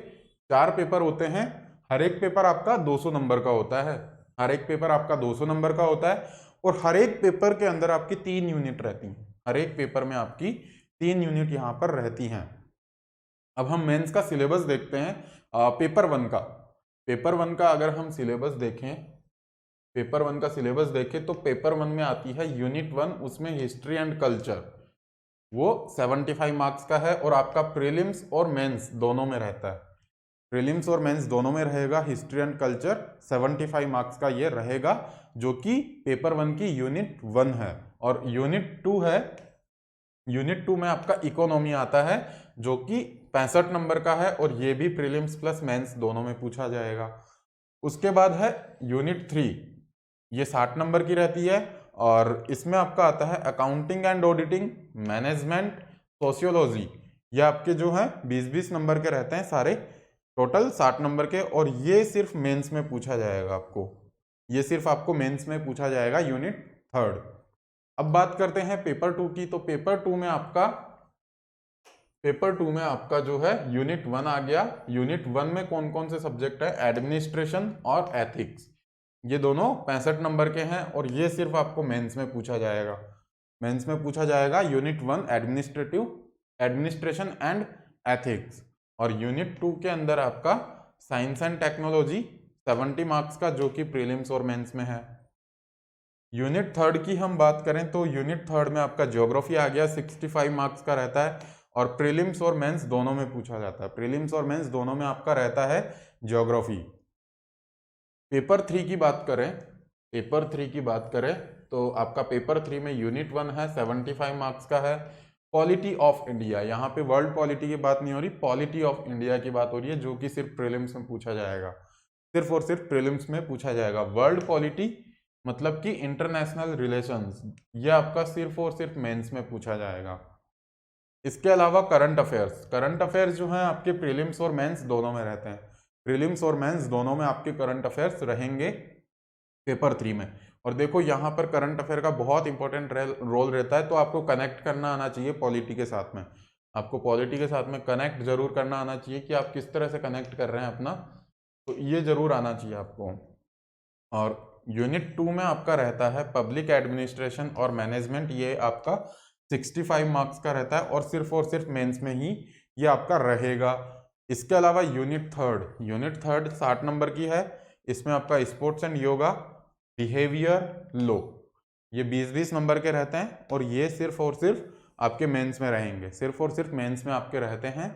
4 पेपर होते हैं। हर एक पेपर आपका 200 नंबर का होता है, हर एक पेपर आपका 200 नंबर का होता है और हर एक पेपर के अंदर आपकी 3 यूनिट रहती हैं। हर एक पेपर में आपकी 3 यूनिट यहाँ पर रहती हैं। अब हम मेंस का सिलेबस देखते हैं। पेपर 1 का, पेपर 1 का अगर हम सिलेबस देखें, पेपर 1 का सिलेबस देखें तो पेपर 1 में आती है यूनिट 1, उसमें हिस्ट्री एंड कल्चर, वो 75 मार्क्स का है और आपका प्रीलिम्स और मेंस दोनों में रहता है। प्रीलिम्स और मेंस दोनों में रहेगा, हिस्ट्री एंड कल्चर 75 मार्क्स का ये रहेगा, जो कि पेपर 1 की यूनिट 1 है। और यूनिट 2 है, यूनिट 2 में आपका इकोनॉमी आता है जो कि 65 नंबर का है और ये भी प्रीलिम्स प्लस मेंस दोनों में पूछा जाएगा। उसके बाद है यूनिट 3, ये 60 नंबर की रहती है और इसमें आपका आता है accounting and auditing, management, sociology. ये आपके जो है 20-20 नंबर के रहते हैं सारे, टोटल 60 नंबर के, और ये सिर्फ मेंस में पूछा जाएगा आपको, ये सिर्फ आपको मेंस में पूछा जाएगा यूनिट 3। अब बात करते हैं पेपर 2 की। तो पेपर 2 में आपका, पेपर 2 में आपका जो है यूनिट 1 आ गया। यूनिट 1 में कौन कौन से सब्जेक्ट है, एडमिनिस्ट्रेशन और एथिक्स, ये दोनों 65 नंबर के हैं और ये सिर्फ आपको मेंस में पूछा जाएगा। मेंस में पूछा जाएगा यूनिट 1 एडमिनिस्ट्रेशन एंड एथिक्स, और यूनिट 2 के अंदर आपका साइंस एंड टेक्नोलॉजी 70 मार्क्स का, जो कि प्रीलिम्स और मेंस में है। यूनिट 3 की हम बात करें तो यूनिट 3 में आपका ज्योग्राफी आ गया, 65 मार्क्स का रहता है और प्रीलिम्स और मेंस दोनों में पूछा जाता है। प्रीलिम्स और मेंस दोनों में आपका रहता है ज्योग्राफी। पेपर 3 की बात करें, पेपर 3 की बात करें तो आपका पेपर 3 में यूनिट 1 है, 75 मार्क्स का है। पॉलिटी ऑफ इंडिया, यहाँ पे वर्ल्ड पॉलिटी की बात नहीं हो रही, पॉलिटी ऑफ इंडिया की बात हो रही है, जो कि सिर्फ प्रीलिम्स में पूछा जाएगा, सिर्फ और सिर्फ प्रीलिम्स में पूछा जाएगा। वर्ल्ड पॉलिटी मतलब कि इंटरनेशनल रिलेशंस, ये आपका सिर्फ और सिर्फ मेंस में पूछा जाएगा। इसके अलावा करंट अफेयर्स, करंट अफेयर्स जो हैं आपके प्रीलिम्स और मेंस दोनों में रहते हैं। प्रीलिम्स और मेंस दोनों में आपके करंट अफेयर्स रहेंगे पेपर 3 में। और देखो यहाँ पर करंट अफेयर का बहुत इंपॉर्टेंट रोल रहता है, तो आपको कनेक्ट करना आना चाहिए पॉलिटी के साथ में, आपको पॉलिटी के साथ में कनेक्ट जरूर करना आना चाहिए कि आप किस तरह से कनेक्ट कर रहे हैं अपना, तो ये जरूर आना चाहिए आपको। और यूनिट 2 में आपका रहता है पब्लिक एडमिनिस्ट्रेशन और मैनेजमेंट, ये आपका 65 मार्क्स का रहता है और सिर्फ मेंस में ही ये आपका रहेगा। इसके अलावा यूनिट 3 60 नंबर की है, इसमें आपका sports and yoga, behaviour, law, ये 20-20 नंबर के रहते हैं और ये सिर्फ और सिर्फ आपके मेंस में रहेंगे, सिर्फ और सिर्फ मेंस में आपके रहते हैं।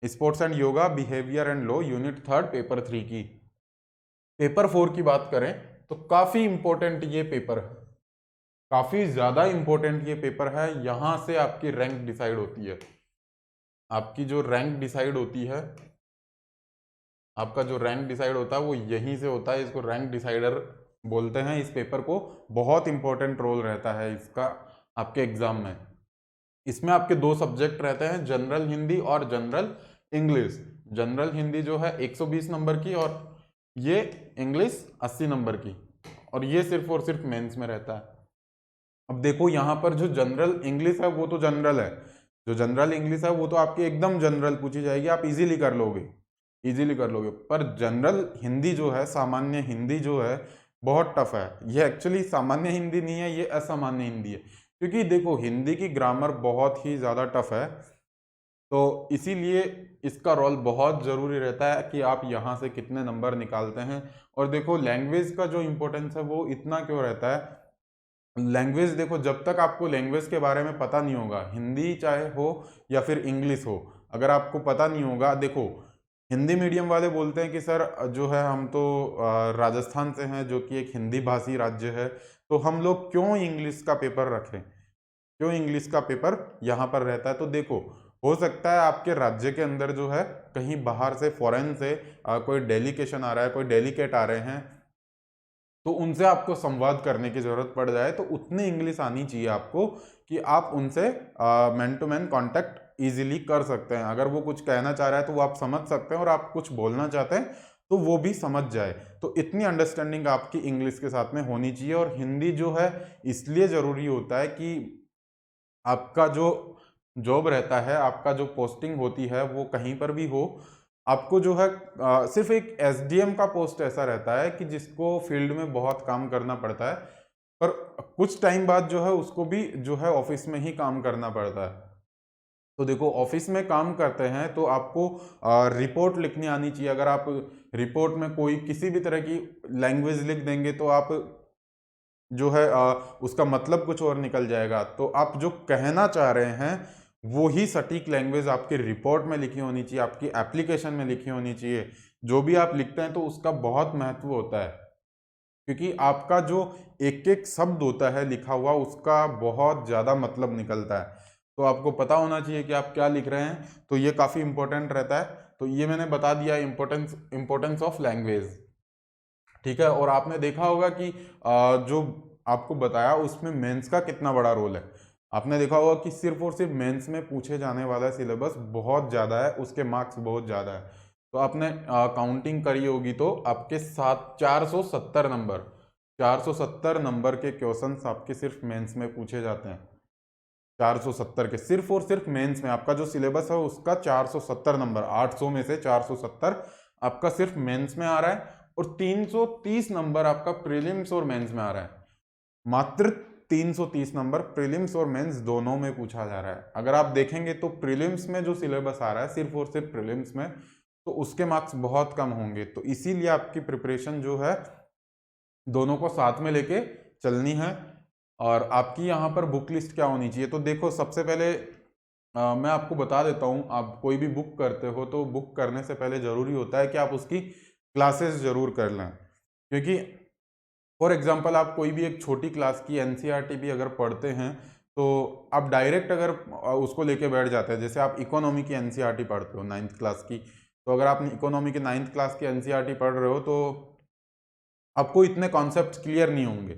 Sports and yoga behaviour and law unit 3 paper 3 की। पेपर 4 की बात करें तो काफी इंपॉर्टेंट ये पेपर है, काफी ज्यादा इंपॉर्टेंट ये पेपर है। यहां से आपकी रैंक डिसाइड होती है, आपकी जो रैंक डिसाइड होती है, आपका जो रैंक डिसाइड होता है वो यहीं से होता है। इसको रैंक डिसाइडर बोलते हैं। इस पेपर को बहुत इंपॉर्टेंट रोल रहता है इसका आपके एग्जाम में। इसमें आपके दो सब्जेक्ट रहते हैं, जनरल हिंदी और जनरल इंग्लिश। जनरल हिंदी जो है 120 नंबर की और ये इंग्लिश 80 नंबर की, और ये सिर्फ और सिर्फ मेंस में रहता है। अब देखो यहाँ पर जो जनरल इंग्लिश है वो तो जनरल है, जो जनरल इंग्लिश है वो तो आपकी एकदम जनरल पूछी जाएगी, आप इजीली कर लोगे, इजीली कर लोगे। पर जनरल हिंदी जो है, सामान्य हिंदी जो है, बहुत टफ है। ये एक्चुअली सामान्य हिंदी नहीं है, ये असामान्य हिंदी है, क्योंकि देखो हिंदी की ग्रामर बहुत ही ज़्यादा टफ है। तो इसीलिए इसका रोल बहुत ज़रूरी रहता है कि आप यहाँ से कितने नंबर निकालते हैं। और देखो लैंग्वेज का जो इम्पोर्टेंस है वो इतना क्यों रहता है। लैंग्वेज देखो, जब तक आपको लैंग्वेज के बारे में पता नहीं होगा, हिंदी चाहे हो या फिर इंग्लिश हो, अगर आपको पता नहीं होगा, देखो हिंदी मीडियम वाले बोलते हैं कि सर जो है हम तो राजस्थान से हैं जो कि एक हिंदी भाषी राज्य है, तो हम लोग क्यों इंग्लिश का पेपर रखें, क्यों इंग्लिश का पेपर यहाँ पर रहता है। तो देखो हो सकता है आपके राज्य के अंदर जो है कहीं बाहर से फॉरेन से कोई डेलीगेशन आ रहा है, कोई डेलीगेट आ रहे हैं, तो उनसे आपको संवाद करने की जरूरत पड़ जाए, तो उतनी इंग्लिश आनी चाहिए आपको कि आप उनसे man to man contact easily कर सकते हैं। अगर वो कुछ कहना चाह रहा है तो वो आप समझ सकते हैं, और आप कुछ बोलना चाहते हैं तो वो भी समझ जाए। तो इतनी अंडरस्टैंडिंग आपकी इंग्लिश के साथ में होनी चाहिए। और हिंदी जो है इसलिए ज़रूरी होता है कि आपका जो जॉब रहता है, आपका जो पोस्टिंग होती है वो कहीं पर भी हो, आपको जो है सिर्फ एक एसडीएम का पोस्ट ऐसा रहता है कि जिसको फील्ड में बहुत काम करना पड़ता है, पर कुछ टाइम बाद जो है उसको भी जो है ऑफिस में ही काम करना पड़ता है। तो देखो ऑफिस में काम करते हैं तो आपको रिपोर्ट लिखनी आनी चाहिए। अगर आप रिपोर्ट में कोई किसी भी तरह की लैंग्वेज लिख देंगे तो आप जो है उसका मतलब कुछ और निकल जाएगा। तो आप जो कहना चाह रहे हैं वो ही सटीक लैंग्वेज आपकी रिपोर्ट में लिखी होनी चाहिए, आपकी एप्लीकेशन में लिखी होनी चाहिए। जो भी आप लिखते हैं तो उसका बहुत महत्व होता है, क्योंकि आपका जो एक एक शब्द होता है लिखा हुआ उसका बहुत ज़्यादा मतलब निकलता है। तो आपको पता होना चाहिए कि आप क्या लिख रहे हैं, तो ये काफ़ी इंपॉर्टेंट रहता है। तो ये मैंने बता दिया इम्पोर्टेंस ऑफ लैंग्वेज, ठीक है। और आपने देखा होगा कि जो आपको बताया उसमें मेंस का कितना बड़ा रोल है। आपने देखा होगा कि सिर्फ और सिर्फ मेंस में पूछे जाने वाला सिलेबस बहुत ज़्यादा है, उसके मार्क्स बहुत ज़्यादा है। तो आपने काउंटिंग करी होगी तो आपके साथ 470 नंबर, 470 नंबर के क्वेश्चंस आपके सिर्फ मेंस में पूछे जाते हैं। 470 के सिर्फ और सिर्फ मेंस में आपका जो सिलेबस है उसका 470 नंबर, 800 में से 470 आपका सिर्फ मेंस में आ रहा है, और 330 नंबर आपका प्रीलिम्स और मेंस में आ रहा है। मात्र 330 नंबर प्रीलिम्स और मेंस दोनों में पूछा जा रहा है। अगर आप देखेंगे तो प्रीलिम्स में जो सिलेबस आ रहा है सिर्फ और सिर्फ प्रीलिम्स में, तो उसके मार्क्स बहुत कम होंगे। तो इसीलिए आपकी प्रिपरेशन जो है दोनों को साथ में लेके चलनी है। और आपकी यहाँ पर बुक लिस्ट क्या होनी चाहिए, तो देखो सबसे पहले मैं आपको बता देता हूँ। आप कोई भी बुक करते हो तो बुक करने से पहले ज़रूरी होता है कि आप उसकी क्लासेस ज़रूर कर लें, क्योंकि फॉर एग्जांपल आप कोई भी एक छोटी क्लास की एनसीईआरटी भी अगर पढ़ते हैं तो आप डायरेक्ट अगर उसको लेके बैठ जाते हैं, जैसे आप इकोनॉमी की एनसीईआरटी पढ़ते हो 9th क्लास की, तो अगर आप इकोनॉमी की 9th क्लास की एनसीईआरटी पढ़ रहे हो तो आपको इतने कॉन्सेप्ट क्लियर नहीं होंगे,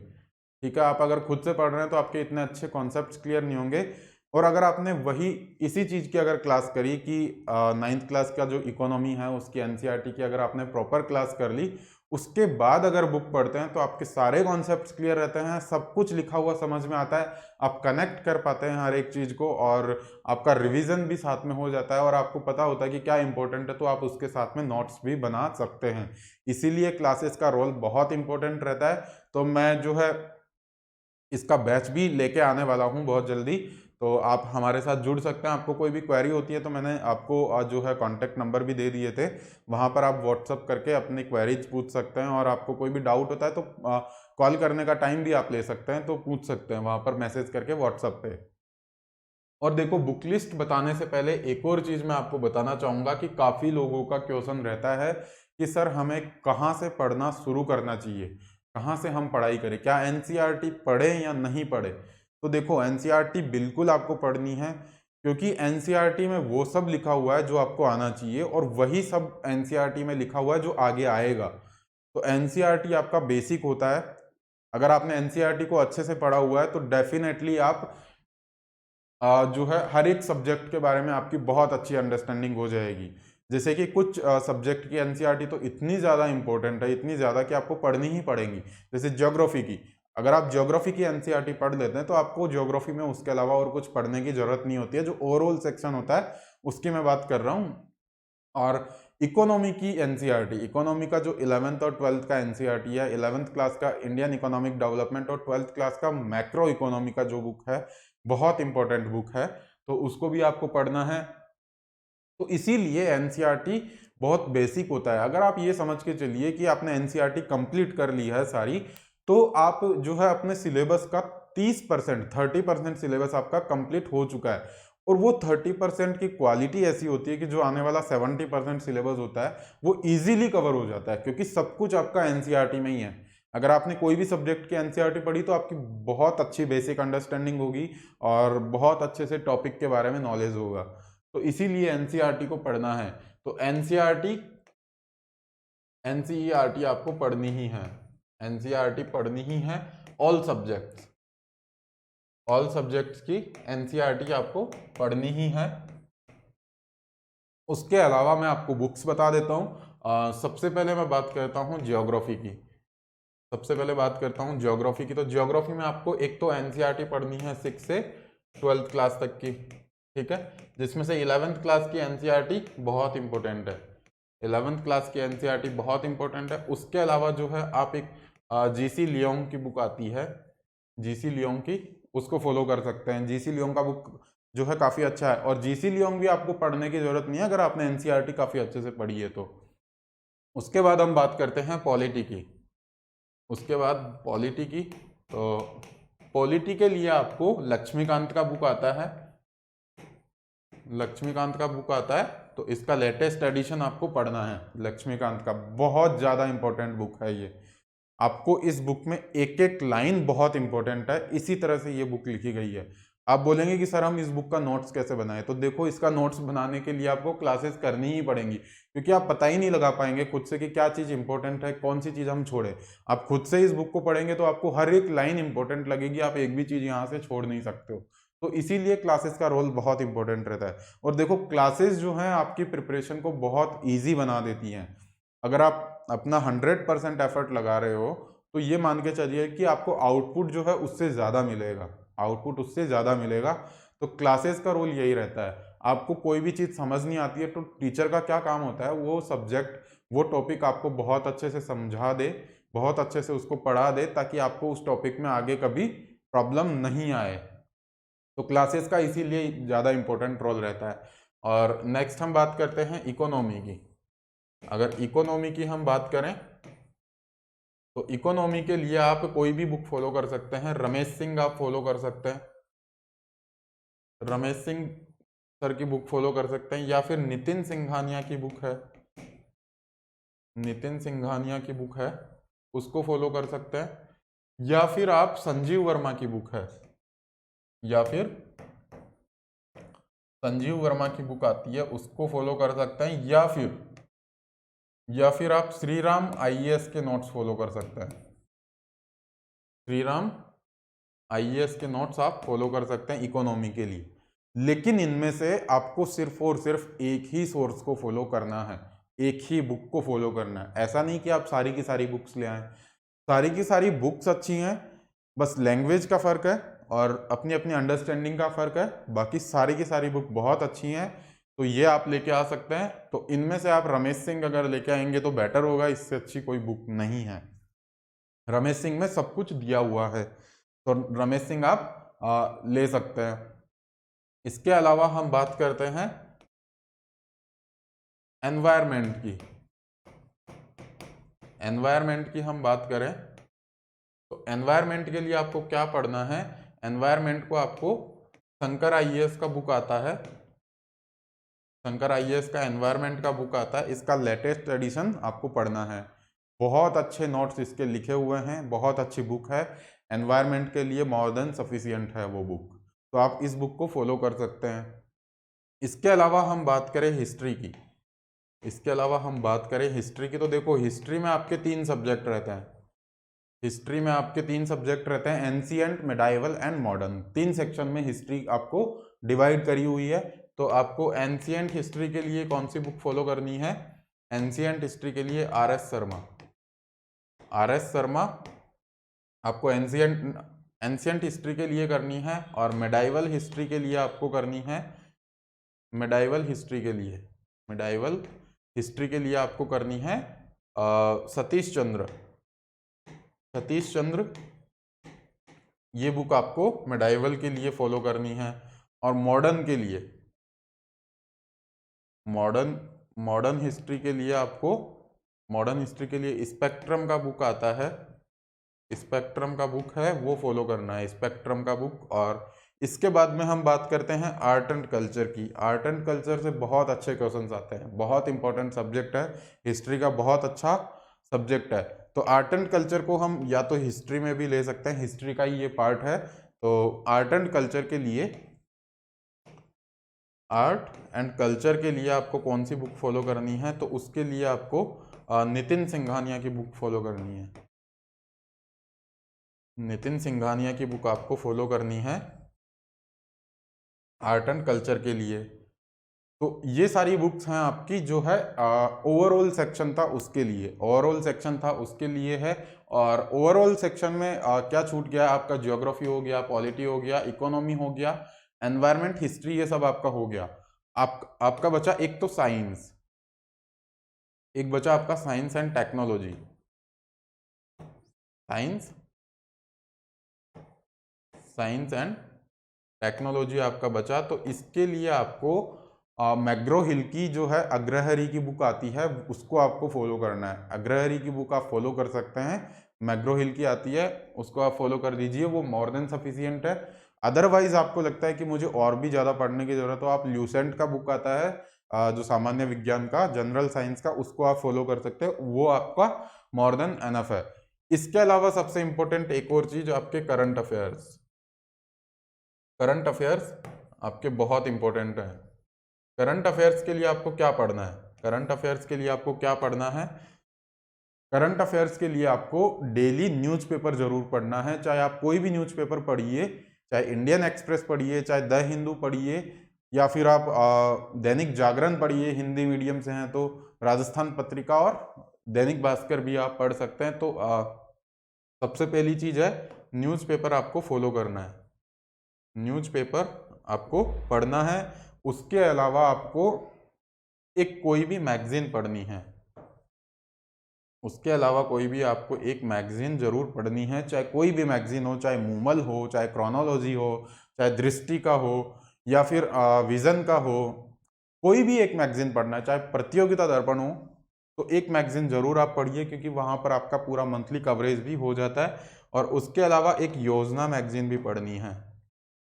ठीक है। आप अगर खुद से पढ़ रहे हैं तो आपके इतने अच्छे कॉन्सेप्ट्स क्लियर नहीं होंगे। और अगर आपने वही इसी चीज़ की अगर क्लास करी कि 9th क्लास का जो इकोनॉमी है उसकी एनसीईआरटी की अगर आपने प्रॉपर क्लास कर ली, उसके बाद अगर बुक पढ़ते हैं तो आपके सारे कॉन्सेप्ट्स क्लियर रहते हैं, सब कुछ लिखा हुआ समझ में आता है, आप कनेक्ट कर पाते हैं हर एक चीज़ को, और आपका रिवीजन भी साथ में हो जाता है, और आपको पता होता है कि क्या इंपॉर्टेंट है, तो आप उसके साथ में नोट्स भी बना सकते हैं। इसीलिए क्लासेस का रोल बहुत इंपॉर्टेंट रहता है। तो मैं जो है इसका बैच भी लेके आने वाला हूँ बहुत जल्दी, तो आप हमारे साथ जुड़ सकते हैं। आपको कोई भी क्वेरी होती है तो मैंने आपको जो है कॉन्टैक्ट नंबर भी दे दिए थे, वहाँ पर आप व्हाट्सअप करके अपनी क्वेरीज पूछ सकते हैं। और आपको कोई भी डाउट होता है तो कॉल करने का टाइम भी आप ले सकते हैं, तो पूछ सकते हैं वहाँ पर मैसेज करके व्हाट्सअप पे। और देखो, बुक लिस्ट बताने से पहले एक और चीज़ मैं आपको बताना चाहूँगा कि काफ़ी लोगों का क्वेश्चन रहता है कि सर हमें कहाँ से पढ़ना शुरू करना चाहिए, कहाँ से हम पढ़ाई करें, क्या एनसीईआरटी पढ़ें या नहीं पढ़ें। तो देखो, एनसीईआरटी बिल्कुल आपको पढ़नी है, क्योंकि एनसीईआरटी में वो सब लिखा हुआ है जो आपको आना चाहिए, और वही सब एनसीईआरटी में लिखा हुआ है जो आगे आएगा। तो एनसीईआरटी आपका बेसिक होता है। अगर आपने एनसीईआरटी को अच्छे से पढ़ा हुआ है तो डेफिनेटली आप जो है हर एक सब्जेक्ट के बारे में आपकी बहुत अच्छी अंडरस्टैंडिंग हो जाएगी। जैसे कि कुछ सब्जेक्ट की एनसीईआरटी तो इतनी ज़्यादा इंपॉर्टेंट है, इतनी ज़्यादा कि आपको पढ़नी ही पड़ेंगी। जैसे ज्योग्राफी की, अगर आप ज्योग्राफी की एनसीईआरटी पढ़ लेते हैं तो आपको ज्योग्राफी में उसके अलावा और कुछ पढ़ने की जरूरत नहीं होती है। जो ओवरऑल सेक्शन होता है उसकी मैं बात कर रहा हूँ। और इकोनॉमी की एनसीईआरटी, इकोनॉमी का जो 11th और 12th का एनसीईआरटी है, 11th क्लास का इंडियन इकोनॉमिक डेवलपमेंट और 12th क्लास का मैक्रो इकोनॉमी का जो बुक है, बहुत इंपॉर्टेंट बुक है, तो उसको भी आपको पढ़ना है। तो इसीलिए एनसीईआरटी बहुत बेसिक होता है। अगर आप ये समझ के चलिए कि आपने एनसीईआरटी कंप्लीट कर ली है सारी, तो आप जो है अपने सिलेबस का 30%, 30% सिलेबस आपका कंप्लीट हो चुका है। और वो 30% की क्वालिटी ऐसी होती है कि जो आने वाला 70% सिलेबस होता है वो इजीली कवर हो जाता है, क्योंकि सब कुछ आपका एनसीईआरटी में ही है। अगर आपने कोई भी सब्जेक्ट की एनसीईआरटी पढ़ी तो आपकी बहुत अच्छी बेसिक अंडरस्टैंडिंग होगी और बहुत अच्छे से टॉपिक के बारे में नॉलेज होगा। तो इसीलिए एनसीईआरटी को पढ़ना है। तो एनसीईआरटी एनसीईआरटी आपको पढ़नी ही है, एनसीईआरटी पढ़नी ही है। ऑल सब्जेक्ट्स की एनसीईआरटी आपको पढ़नी ही है। उसके अलावा मैं आपको बुक्स बता देता हूँ। सबसे पहले मैं बात करता हूँ ज्योग्राफी की। सबसे पहले बात करता हूँ ज्योग्राफी की। तो ज्योग्राफी में आपको एक तो एनसीईआरटी पढ़नी है 6 से 12th क्लास तक की, ठीक है, जिसमें से 11th क्लास की एनसीईआरटी बहुत इंपॉर्टेंट है। 11th क्लास की एनसीईआरटी बहुत इंपॉर्टेंट है। उसके अलावा जो है आप एक जीसी लियोंग की बुक आती है, जीसी लियोंग की, उसको फॉलो कर सकते हैं। जीसी लियोंग का बुक जो है काफ़ी अच्छा है, और जीसी लियोंग भी आपको पढ़ने की जरूरत नहीं है अगर आपने एनसीईआरटी काफ़ी अच्छे से पढ़ी है तो। उसके बाद हम बात करते हैं पॉलिटी की। उसके बाद पॉलिटी की, तो पॉलिटी के लिए आपको लक्ष्मीकांत का बुक आता है, लक्ष्मीकांत का बुक आता है, तो इसका लेटेस्ट एडिशन आपको पढ़ना है। लक्ष्मीकांत का बहुत ज़्यादा इंपॉर्टेंट बुक है ये। आपको इस बुक में एक एक लाइन बहुत इंपॉर्टेंट है, इसी तरह से ये बुक लिखी गई है। आप बोलेंगे कि सर हम इस बुक का नोट्स कैसे बनाएं, तो देखो, इसका नोट्स बनाने के लिए आपको क्लासेस करनी ही पड़ेंगी, क्योंकि आप पता ही नहीं लगा पाएंगे खुद से कि क्या चीज़ इंपॉर्टेंट है, कौन सी चीज़ हम छोड़ें। आप खुद से इस बुक को पढ़ेंगे तो आपको हर एक लाइन इंपॉर्टेंट लगेगी, आप एक भी चीज़ यहाँ से छोड़ नहीं सकते हो। तो इसीलिए क्लासेस का रोल बहुत इंपॉर्टेंट रहता है। और देखो, क्लासेस जो हैं आपकी प्रिपरेशन को बहुत ईजी बना देती हैं। अगर आप अपना 100% एफर्ट लगा रहे हो तो ये मान के चलिए कि आपको आउटपुट जो है उससे ज़्यादा मिलेगा, आउटपुट उससे ज़्यादा मिलेगा। तो क्लासेस का रोल यही रहता है। आपको कोई भी चीज़ समझ नहीं आती है तो टीचर का क्या काम होता है, वो सब्जेक्ट, वो टॉपिक आपको बहुत अच्छे से समझा दे, बहुत अच्छे से उसको पढ़ा दे, ताकि आपको उस टॉपिक में आगे कभी प्रॉब्लम नहीं आए। तो क्लासेस का इसीलिए ज़्यादा इंपॉर्टेंट रोल रहता है। और नेक्स्ट हम बात करते हैं इकोनॉमी की। अगर इकोनॉमी की हम बात करें तो इकोनॉमी के लिए आप कोई भी बुक फॉलो कर सकते हैं। रमेश सिंह आप फॉलो कर सकते हैं, रमेश सिंह सर की बुक फॉलो कर सकते हैं, या फिर नितिन सिंघानिया की बुक है, नितिन सिंघानिया की बुक है, उसको फॉलो कर सकते हैं। या फिर आप संजीव वर्मा की बुक है, या फिर संजीव वर्मा की बुक आती है उसको फॉलो कर सकते हैं, या फिर आप श्री राम आईएएस के नोट्स फॉलो कर सकते हैं। श्री राम आईएएस के नोट्स आप फॉलो कर सकते हैं इकोनॉमी के लिए। लेकिन इनमें से आपको सिर्फ और सिर्फ एक ही सोर्स को फॉलो करना है, एक ही बुक को फॉलो करना है। ऐसा नहीं कि आप सारी की सारी बुक्स ले आएं। सारी की सारी बुक्स अच्छी हैं, बस लैंग्वेज का फ़र्क है और अपनी अपनी अंडरस्टैंडिंग का फ़र्क है। बाकी सारी की सारी बुक बहुत अच्छी हैं, तो ये आप लेके आ सकते हैं। तो इनमें से आप रमेश सिंह अगर लेके आएंगे तो बेटर होगा, इससे अच्छी कोई बुक नहीं है। रमेश सिंह में सब कुछ दिया हुआ है, तो रमेश सिंह आप ले सकते हैं। इसके अलावा हम बात करते हैं एनवायरनमेंट की। एनवायरनमेंट की हम बात करें तो एनवायरनमेंट के लिए आपको क्या पढ़ना है। एनवायरनमेंट को आपको शंकर आईएएस का बुक आता है, शंकर आईएएस का एनवायरनमेंट का बुक आता है, इसका लेटेस्ट एडिशन आपको पढ़ना है। बहुत अच्छे नोट्स इसके लिखे हुए हैं, बहुत अच्छी बुक है, एनवायरनमेंट के लिए मोर देन सफिशिएंट है वो बुक, तो आप इस बुक को फॉलो कर सकते हैं। इसके अलावा हम बात करें हिस्ट्री की, इसके अलावा हम बात करें हिस्ट्री की, तो देखो हिस्ट्री में आपके 3 सब्जेक्ट रहते हैं। हिस्ट्री में आपके 3 सब्जेक्ट रहते हैं, ancient, medieval and modern. 3 section में हिस्ट्री आपको डिवाइड करी हुई है। तो आपको एंशिएंट हिस्ट्री के लिए कौन सी बुक फॉलो करनी है। एंशिएंट हिस्ट्री के लिए आर.एस. शर्मा, आर.एस. शर्मा आपको एंशिएंट हिस्ट्री के लिए करनी है। और मिडाइवल हिस्ट्री के लिए आपको करनी है, मिडाइवल हिस्ट्री के लिए, मिडाइवल हिस्ट्री के लिए आपको करनी है सतीश चंद्र, सतीश चंद्र, ये बुक आपको मिडाइवल के लिए फॉलो करनी है। और मॉडर्न के लिए, मॉडर्न हिस्ट्री के लिए आपको, मॉडर्न हिस्ट्री के लिए स्पेक्ट्रम का बुक आता है, स्पेक्ट्रम का बुक है वो फॉलो करना है, स्पेक्ट्रम का बुक। और इसके बाद में हम बात करते हैं आर्ट एंड कल्चर की। आर्ट एंड कल्चर से बहुत अच्छे क्वेश्चंस आते हैं, बहुत इंपॉर्टेंट सब्जेक्ट है, हिस्ट्री का बहुत अच्छा सब्जेक्ट है। तो आर्ट एंड कल्चर को हम या तो हिस्ट्री में भी ले सकते हैं, हिस्ट्री का ही ये पार्ट है। तो आर्ट एंड कल्चर के लिए, आर्ट एंड कल्चर के लिए आपको कौन सी बुक फॉलो करनी है, तो उसके लिए आपको नितिन सिंघानिया की बुक फॉलो करनी है, नितिन सिंघानिया की बुक आपको फॉलो करनी है आर्ट एंड कल्चर के लिए। तो ये सारी बुक्स हैं आपकी, जो है ओवरऑल सेक्शन था उसके लिए, ओवरऑल सेक्शन था उसके लिए है। और ओवरऑल सेक्शन में क्या छूट गया, आपका ज्योग्राफी हो गया, पॉलिटी हो गया, इकोनॉमी हो गया, एनवायरनमेंट, हिस्ट्री, ये सब आपका हो गया। आपका बचा एक तो साइंस, एक बचा आपका science and technology, science, science and technology आपका बचा। तो इसके लिए आपको मैग्रो हिल की जो है अग्रहरी की बुक आती है, उसको आपको फॉलो करना है। अग्रहरी की बुक आप फॉलो कर सकते हैं, मैग्रो हिल की आती है, उसको आप फॉलो कर दीजिए, वो मोर देन सफिशियंट है। अदरवाइज आपको लगता है कि मुझे और भी ज़्यादा पढ़ने की जरूरत, तो आप ल्यूसेंट का बुक आता है जो सामान्य विज्ञान का, जनरल साइंस का, उसको आप फॉलो कर सकते हैं, वो आपका मोर देन एनफ है। इसके अलावा सबसे इंपॉर्टेंट एक और चीज, आपके करंट अफेयर्स, करंट अफेयर्स आपके बहुत इंपॉर्टेंट हैं। करंट अफेयर्स के लिए आपको क्या पढ़ना है, करंट अफेयर्स के लिए आपको क्या पढ़ना है, करंट अफेयर्स के लिए आपको डेली न्यूज़पेपर जरूर पढ़ना है। चाहे आप कोई भी न्यूज़पेपर पढ़िए, चाहे इंडियन एक्सप्रेस पढ़िए, चाहे द हिंदू पढ़िए, या फिर आप दैनिक जागरण पढ़िए, हिंदी मीडियम से हैं तो राजस्थान पत्रिका और दैनिक भास्कर भी आप पढ़ सकते हैं। तो सबसे पहली चीज है न्यूज़पेपर आपको फॉलो करना है, न्यूज़पेपर आपको पढ़ना है। उसके अलावा आपको एक कोई भी मैगजीन पढ़नी है, उसके अलावा कोई भी आपको एक मैगजीन जरूर पढ़नी है, चाहे कोई भी मैगजीन हो, चाहे मूमल हो, चाहे क्रोनोलॉजी हो, चाहे दृष्टि का हो, या फिर विजन का हो, कोई भी एक मैगजीन पढ़ना है, चाहे प्रतियोगिता दर्पण हो, तो एक मैगजीन जरूर आप पढ़िए, क्योंकि वहां पर आपका पूरा मंथली कवरेज भी हो जाता है। और उसके अलावा एक योजना मैगजीन भी पढ़नी है,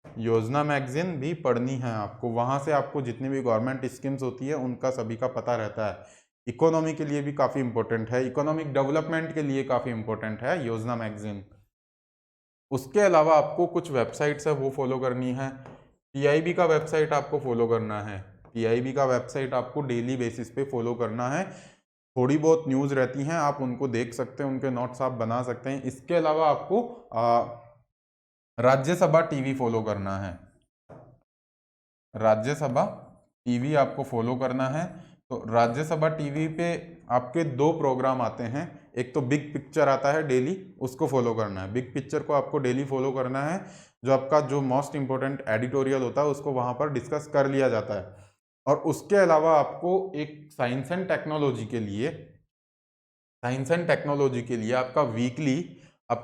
योजना मैगजीन भी पढ़नी है आपको, वहां से आपको जितनी भी गवर्नमेंट स्कीम्स होती है उनका सभी का पता रहता है। इकोनॉमी के लिए भी काफी इंपॉर्टेंट है, इकोनॉमिक डेवलपमेंट के लिए काफी इंपॉर्टेंट है योजना मैगजीन। उसके अलावा आपको कुछ वेबसाइट्स है वो फॉलो करनी है। पीआईबी का वेबसाइट आपको फॉलो करना है, पीआईबी का वेबसाइट आपको डेली बेसिस पे फॉलो करना है। थोड़ी बहुत न्यूज़ रहती हैं, आप उनको देख सकते हैं, उनके नोट्स आप बना सकते हैं। इसके अलावा आपको राज्यसभा टीवी फॉलो करना है, राज्यसभा टीवी आपको फॉलो करना है। तो राज्यसभा टीवी पे आपके 2 प्रोग्राम आते हैं, एक तो बिग पिक्चर आता है डेली, उसको फॉलो करना है, बिग पिक्चर को आपको डेली फॉलो करना है। जो आपका जो मोस्ट इंपॉर्टेंट एडिटोरियल होता है उसको वहां पर डिस्कस कर लिया जाता है। और उसके अलावा आपको एक साइंस एंड टेक्नोलॉजी के लिए, साइंस एंड टेक्नोलॉजी के लिए आपका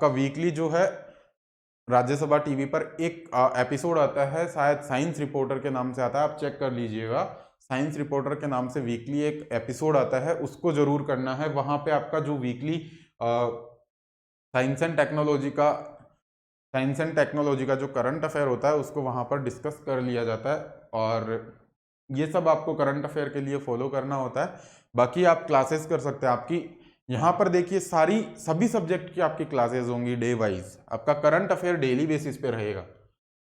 वीकली जो है राज्यसभा टीवी पर एक एपिसोड आता है, शायद साइंस रिपोर्टर के नाम से आता है, आप चेक कर लीजिएगा। साइंस रिपोर्टर के नाम से वीकली एक एपिसोड आता है, उसको जरूर करना है। वहां पे आपका जो वीकली साइंस एंड टेक्नोलॉजी का जो करंट अफेयर होता है उसको वहां पर डिस्कस कर लिया जाता है, और ये सब आपको करंट अफेयर के लिए फॉलो करना होता है। बाकी आप क्लासेस कर सकते हैं। आपकी यहाँ पर देखिए सभी सब्जेक्ट की आपकी क्लासेस होंगी डे वाइज। आपका करंट अफेयर डेली बेसिस पे रहेगा।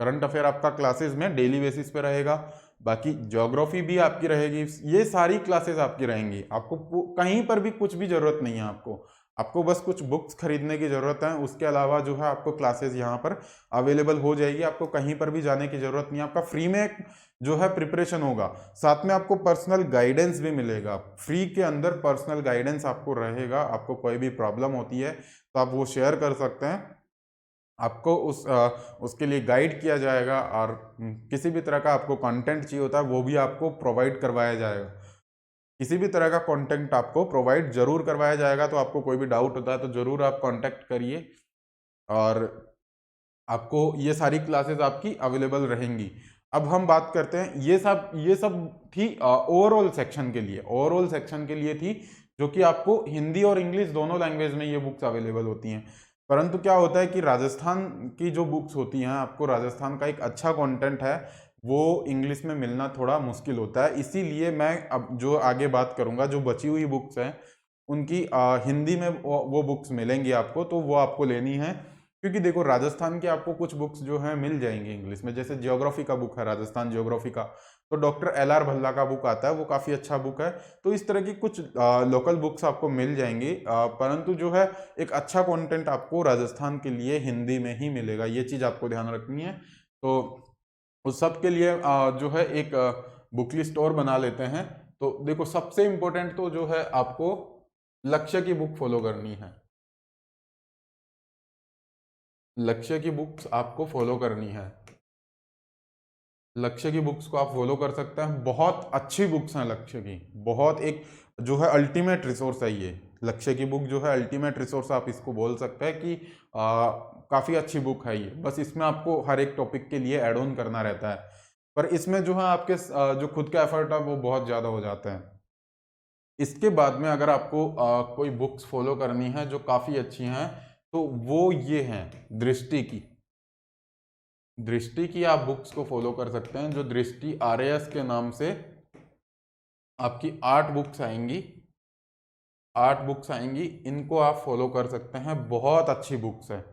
करंट अफेयर आपका क्लासेस में डेली बेसिस पे रहेगा। बाकी ज्योग्राफी भी आपकी रहेगी। ये सारी क्लासेस आपकी रहेंगी। आपको कहीं पर भी कुछ भी जरूरत नहीं है। आपको बस कुछ बुक्स खरीदने की जरूरत है। उसके अलावा जो है आपको क्लासेस यहाँ पर अवेलेबल हो जाएगी। आपको कहीं पर भी जाने की जरूरत नहीं है। आपका फ्री में जो है प्रिपरेशन होगा। साथ में आपको पर्सनल गाइडेंस भी मिलेगा। फ्री के अंदर पर्सनल गाइडेंस आपको रहेगा। आपको कोई भी प्रॉब्लम होती है तो आप वो शेयर कर सकते हैं। आपको उसके लिए गाइड किया जाएगा, और किसी भी तरह का आपको कंटेंट चाहिए होता है वो भी आपको प्रोवाइड करवाया जाएगा। किसी भी तरह का कंटेंट आपको प्रोवाइड जरूर करवाया जाएगा। तो आपको कोई भी डाउट होता है तो जरूर आप कांटेक्ट करिए, और आपको ये सारी क्लासेस आपकी अवेलेबल रहेंगी। अब हम बात करते हैं, ये सब थी ओवरऑल सेक्शन के लिए। ओवरऑल सेक्शन के लिए थी, जो कि आपको हिंदी और इंग्लिश दोनों लैंग्वेज में ये बुक्स अवेलेबल होती हैं। परंतु क्या होता है कि राजस्थान की जो बुक्स होती हैं, आपको राजस्थान का एक अच्छा कंटेंट है वो इंग्लिश में मिलना थोड़ा मुश्किल होता है। इसीलिए मैं अब जो आगे बात करूंगा, जो बची हुई बुक्स हैं उनकी हिंदी में वो बुक्स मिलेंगी आपको, तो वो आपको लेनी है। क्योंकि देखो राजस्थान की आपको कुछ बुक्स जो हैं मिल जाएंगी इंग्लिश में। जैसे ज्योग्राफी का बुक है, राजस्थान ज्योग्राफी का, तो डॉक्टर LR भल्ला का बुक आता है, वो काफ़ी अच्छा बुक है। तो इस तरह की कुछ लोकल बुक्स आपको मिल जाएंगी। परंतु जो है एक अच्छा कंटेंट आपको राजस्थान के लिए हिंदी में ही मिलेगा। ये चीज़ आपको ध्यान रखनी है। तो उस सब के लिए जो है एक बुक लिस्ट और बना लेते हैं। तो देखो सबसे इम्पोर्टेंट तो जो है आपको लक्ष्य की बुक फॉलो करनी है। लक्ष्य की बुक्स आपको फॉलो करनी है। लक्ष्य की बुक्स को आप फॉलो कर सकते हैं। बहुत अच्छी बुक्स हैं लक्ष्य की। बहुत एक जो है अल्टीमेट रिसोर्स है ये। लक्ष्य की बुक जो है अल्टीमेट रिसोर्स आप इसको बोल सकते हैं कि काफ़ी अच्छी बुक है ये। बस इसमें आपको हर एक टॉपिक के लिए ऐड ऑन करना रहता है, पर इसमें जो है आपके जो खुद का एफर्ट है वो बहुत ज़्यादा हो जाते हैं। इसके बाद में अगर आपको कोई बुक्स फॉलो करनी है जो काफ़ी अच्छी हैं, तो वो ये हैं दृष्टि की। दृष्टि की आप बुक्स को फॉलो कर सकते हैं। जो दृष्टि RAS के नाम से आपकी 8 बुक्स आएंगी। 8 बुक्स आएंगी, इनको आप फॉलो कर सकते हैं। बहुत अच्छी बुक्स है,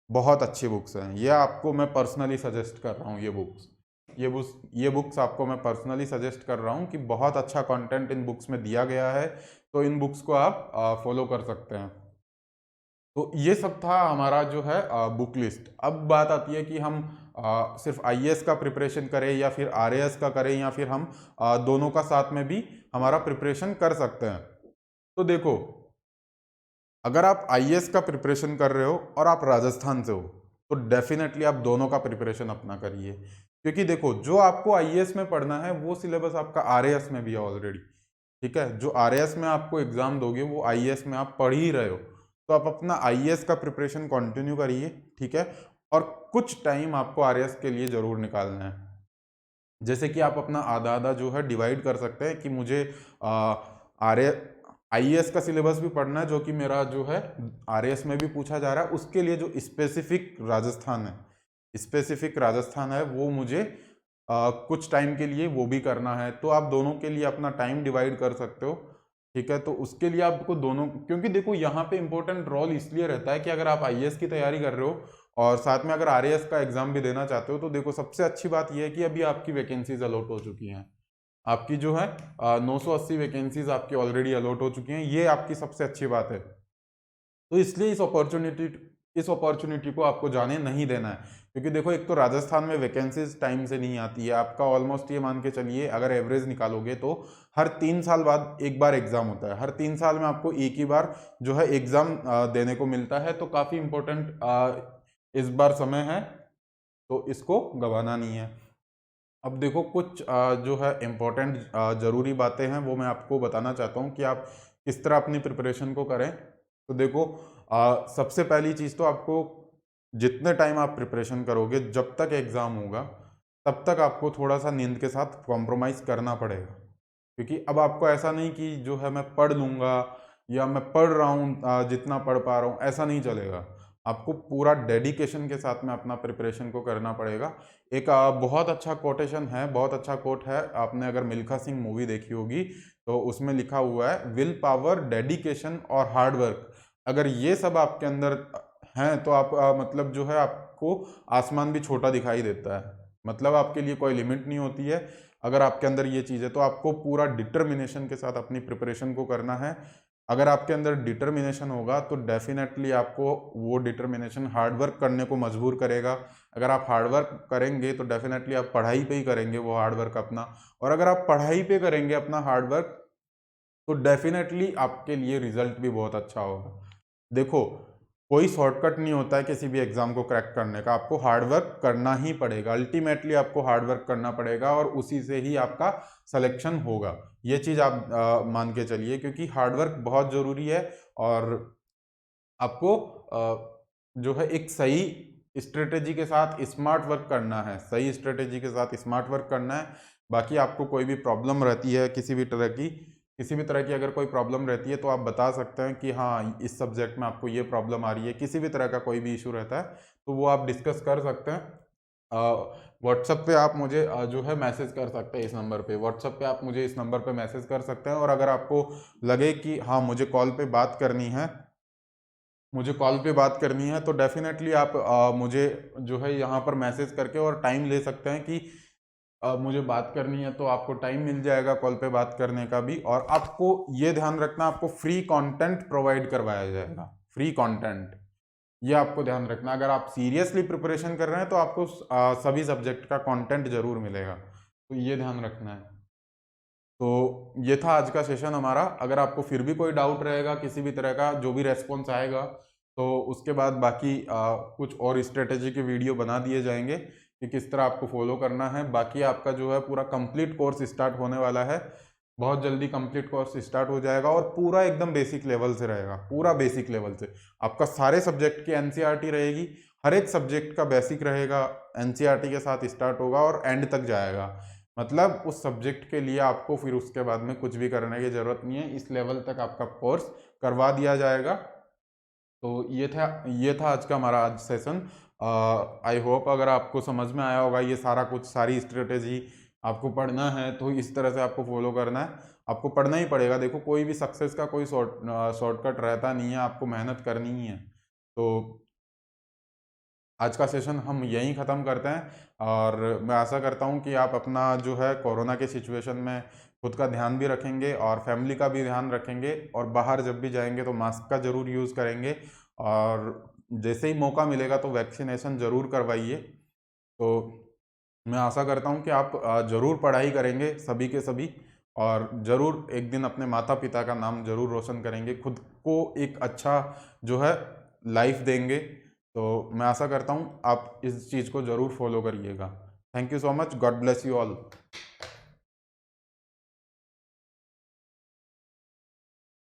बहुत अच्छी बुक्स हैं ये। आपको मैं पर्सनली सजेस्ट कर रहा हूँ ये बुक्स आपको मैं पर्सनली सजेस्ट कर रहा हूँ कि बहुत अच्छा कंटेंट इन बुक्स में दिया गया है। तो इन बुक्स को आप फॉलो कर सकते हैं। तो ये सब था हमारा जो है बुक लिस्ट। अब बात आती है कि हम सिर्फ IAS का प्रिपरेशन करें या फिर RAS का करें, या फिर हम दोनों का साथ में भी हमारा प्रिपरेशन कर सकते हैं। तो देखो, अगर आप IAS का प्रिपरेशन कर रहे हो और आप राजस्थान से हो, तो डेफिनेटली आप दोनों का प्रिपरेशन अपना करिए। क्योंकि देखो जो आपको IAS में पढ़ना है वो सिलेबस आपका RAS में भी है ऑलरेडी। ठीक है, जो RAS में आपको एग्जाम दोगे वो IAS में आप पढ़ ही रहे हो। तो आप अपना IAS का प्रिपरेशन कंटिन्यू करिए। ठीक है, और कुछ टाइम आपको RAS के लिए जरूर निकालना है। जैसे कि आप अपना आधा आधा जो है डिवाइड कर सकते हैं कि मुझे IAS का सिलेबस भी पढ़ना है, जो कि मेरा जो है RAS में भी पूछा जा रहा है। उसके लिए जो स्पेसिफिक राजस्थान है वो मुझे कुछ टाइम के लिए वो भी करना है। तो आप दोनों के लिए अपना टाइम डिवाइड कर सकते हो। ठीक है, तो उसके लिए आपको दोनों, क्योंकि देखो यहाँ पे इंपॉर्टेंट रोल इसलिए रहता है कि अगर आप IAS की तैयारी कर रहे हो और साथ में अगर RAS का एग्जाम भी देना चाहते हो, तो देखो सबसे अच्छी बात यह है कि अभी आपकी वैकेंसीज अलॉट हो चुकी हैं। आपकी जो है 980 वैकेंसीज आपकी ऑलरेडी अलॉट हो चुकी हैं। ये आपकी सबसे अच्छी बात है। तो इसलिए इस अपॉर्चुनिटी को आपको जाने नहीं देना है। क्योंकि देखो एक तो राजस्थान में वैकेंसीज टाइम से नहीं आती है। आपका ऑलमोस्ट ये मान के चलिए, अगर एवरेज निकालोगे तो हर 3 साल बाद एक बार एग्जाम होता है। हर 3 साल में आपको एक ही बार जो है एग्जाम देने को मिलता है। तो काफ़ी इंपॉर्टेंट इस बार समय है, तो इसको गंवाना नहीं है। अब देखो कुछ जो है इम्पोर्टेंट ज़रूरी बातें हैं वो मैं आपको बताना चाहता हूँ कि आप किस तरह अपनी प्रिपरेशन को करें। तो देखो सबसे पहली चीज़ तो आपको जितने टाइम आप प्रिपरेशन करोगे, जब तक एग्ज़ाम होगा तब तक आपको थोड़ा सा नींद के साथ कॉम्प्रोमाइज़ करना पड़ेगा, क्योंकि अब आपको ऐसा नहीं कि जो है मैं पढ़ लूँगा या मैं पढ़ रहा हूँ जितना पढ़ पा रहा हूँ, ऐसा नहीं चलेगा। आपको पूरा डेडिकेशन के साथ में अपना प्रिपरेशन को करना पड़ेगा। एक बहुत अच्छा कोटेशन है, बहुत अच्छा कोट है, आपने अगर मिल्खा सिंह मूवी देखी होगी तो उसमें लिखा हुआ है, विल पावर, डेडिकेशन और हार्ड वर्क, अगर ये सब आपके अंदर हैं तो आप मतलब जो है आपको आसमान भी छोटा दिखाई देता है। मतलब आपके लिए कोई लिमिट नहीं होती है अगर आपके अंदर ये चीज़ है। तो आपको पूरा डिटर्मिनेशन के साथ अपनी प्रिपरेशन को करना है। अगर आपके अंदर डिटर्मिनेशन होगा तो डेफिनेटली आपको वो डिटर्मिनेशन हार्ड वर्क करने को मजबूर करेगा। अगर आप हार्ड वर्क करेंगे तो डेफिनेटली आप पढ़ाई पे ही करेंगे वो हार्ड वर्क अपना, और अगर आप पढ़ाई पे करेंगे अपना हार्ड वर्क तो डेफिनेटली आपके लिए रिजल्ट भी बहुत अच्छा होगा। देखो, कोई शॉर्टकट नहीं होता है किसी भी एग्जाम को क्रैक करने का, आपको हार्ड वर्क करना ही पड़ेगा। अल्टीमेटली आपको हार्ड वर्क करना पड़ेगा और उसी से ही आपका सिलेक्शन होगा। ये चीज़ आप मान के चलिए, क्योंकि हार्ड वर्क बहुत ज़रूरी है। और आपको जो है एक सही स्ट्रेटेजी के साथ स्मार्ट वर्क करना है, सही स्ट्रेटेजी के साथ स्मार्ट वर्क करना है। बाकी आपको कोई भी प्रॉब्लम रहती है किसी भी तरह की अगर कोई प्रॉब्लम रहती है तो आप बता सकते हैं कि हाँ इस सब्जेक्ट में आपको ये प्रॉब्लम आ रही है, किसी भी तरह का कोई भी इशू रहता है तो वो आप डिस्कस कर सकते हैं। व्हाट्सएप पे आप मुझे जो है मैसेज कर सकते हैं, इस नंबर पे व्हाट्सएप पे आप मुझे इस नंबर पे मैसेज कर सकते हैं। और अगर आपको लगे कि हाँ मुझे कॉल पे बात करनी है तो डेफिनेटली आप मुझे जो है यहाँ पर मैसेज करके और टाइम ले सकते हैं कि मुझे बात करनी है, तो आपको टाइम मिल जाएगा कॉल पे बात करने का भी। और आपको ये ध्यान रखना, आपको फ्री कंटेंट प्रोवाइड करवाया जाएगा, फ्री कंटेंट, ये आपको ध्यान रखना। अगर आप सीरियसली प्रिपरेशन कर रहे हैं तो आपको सभी सब्जेक्ट का कंटेंट जरूर मिलेगा, तो ये ध्यान रखना है। तो ये था आज का सेशन हमारा। अगर आपको फिर भी कोई डाउट रहेगा किसी भी तरह का, जो भी रेस्पॉन्स आएगा तो उसके बाद बाकी कुछ और स्ट्रेटेजी के वीडियो बना दिए जाएंगे कि किस तरह आपको फॉलो करना है। बाकी आपका जो है पूरा कंप्लीट कोर्स स्टार्ट होने वाला है, बहुत जल्दी कंप्लीट कोर्स स्टार्ट हो जाएगा और पूरा एकदम बेसिक लेवल से रहेगा, पूरा बेसिक लेवल से। आपका सारे सब्जेक्ट की एनसीईआरटी रहेगी, हर एक सब्जेक्ट का बेसिक रहेगा, एनसीईआरटी के साथ स्टार्ट होगा और एंड तक जाएगा। मतलब उस सब्जेक्ट के लिए आपको फिर उसके बाद में कुछ भी करने की ज़रूरत नहीं है, इस लेवल तक आपका कोर्स करवा दिया जाएगा। तो ये था आज का हमारा आज सेशन। आई होप अगर आपको समझ में आया होगा ये सारा कुछ, सारी स्ट्रेटेजी आपको पढ़ना है तो इस तरह से आपको फॉलो करना है, आपको पढ़ना ही पड़ेगा। देखो, कोई भी सक्सेस का कोई शॉर्टकट रहता नहीं है, आपको मेहनत करनी ही है। तो आज का सेशन हम यहीं ख़त्म करते हैं और मैं आशा करता हूँ कि आप अपना जो है कोरोना के सिचुएशन में खुद का ध्यान भी रखेंगे और फैमिली का भी ध्यान रखेंगे, और बाहर जब भी जाएंगे तो मास्क का ज़रूर यूज़ करेंगे। और जैसे ही मौका मिलेगा तो वैक्सीनेशन ज़रूर करवाइए। तो मैं आशा करता हूँ कि आप ज़रूर पढ़ाई करेंगे सभी के सभी, और ज़रूर एक दिन अपने माता पिता का नाम ज़रूर रोशन करेंगे, खुद को एक अच्छा जो है लाइफ देंगे। तो मैं आशा करता हूँ आप इस चीज़ को ज़रूर फॉलो करिएगा। Thank you so much, God bless you all.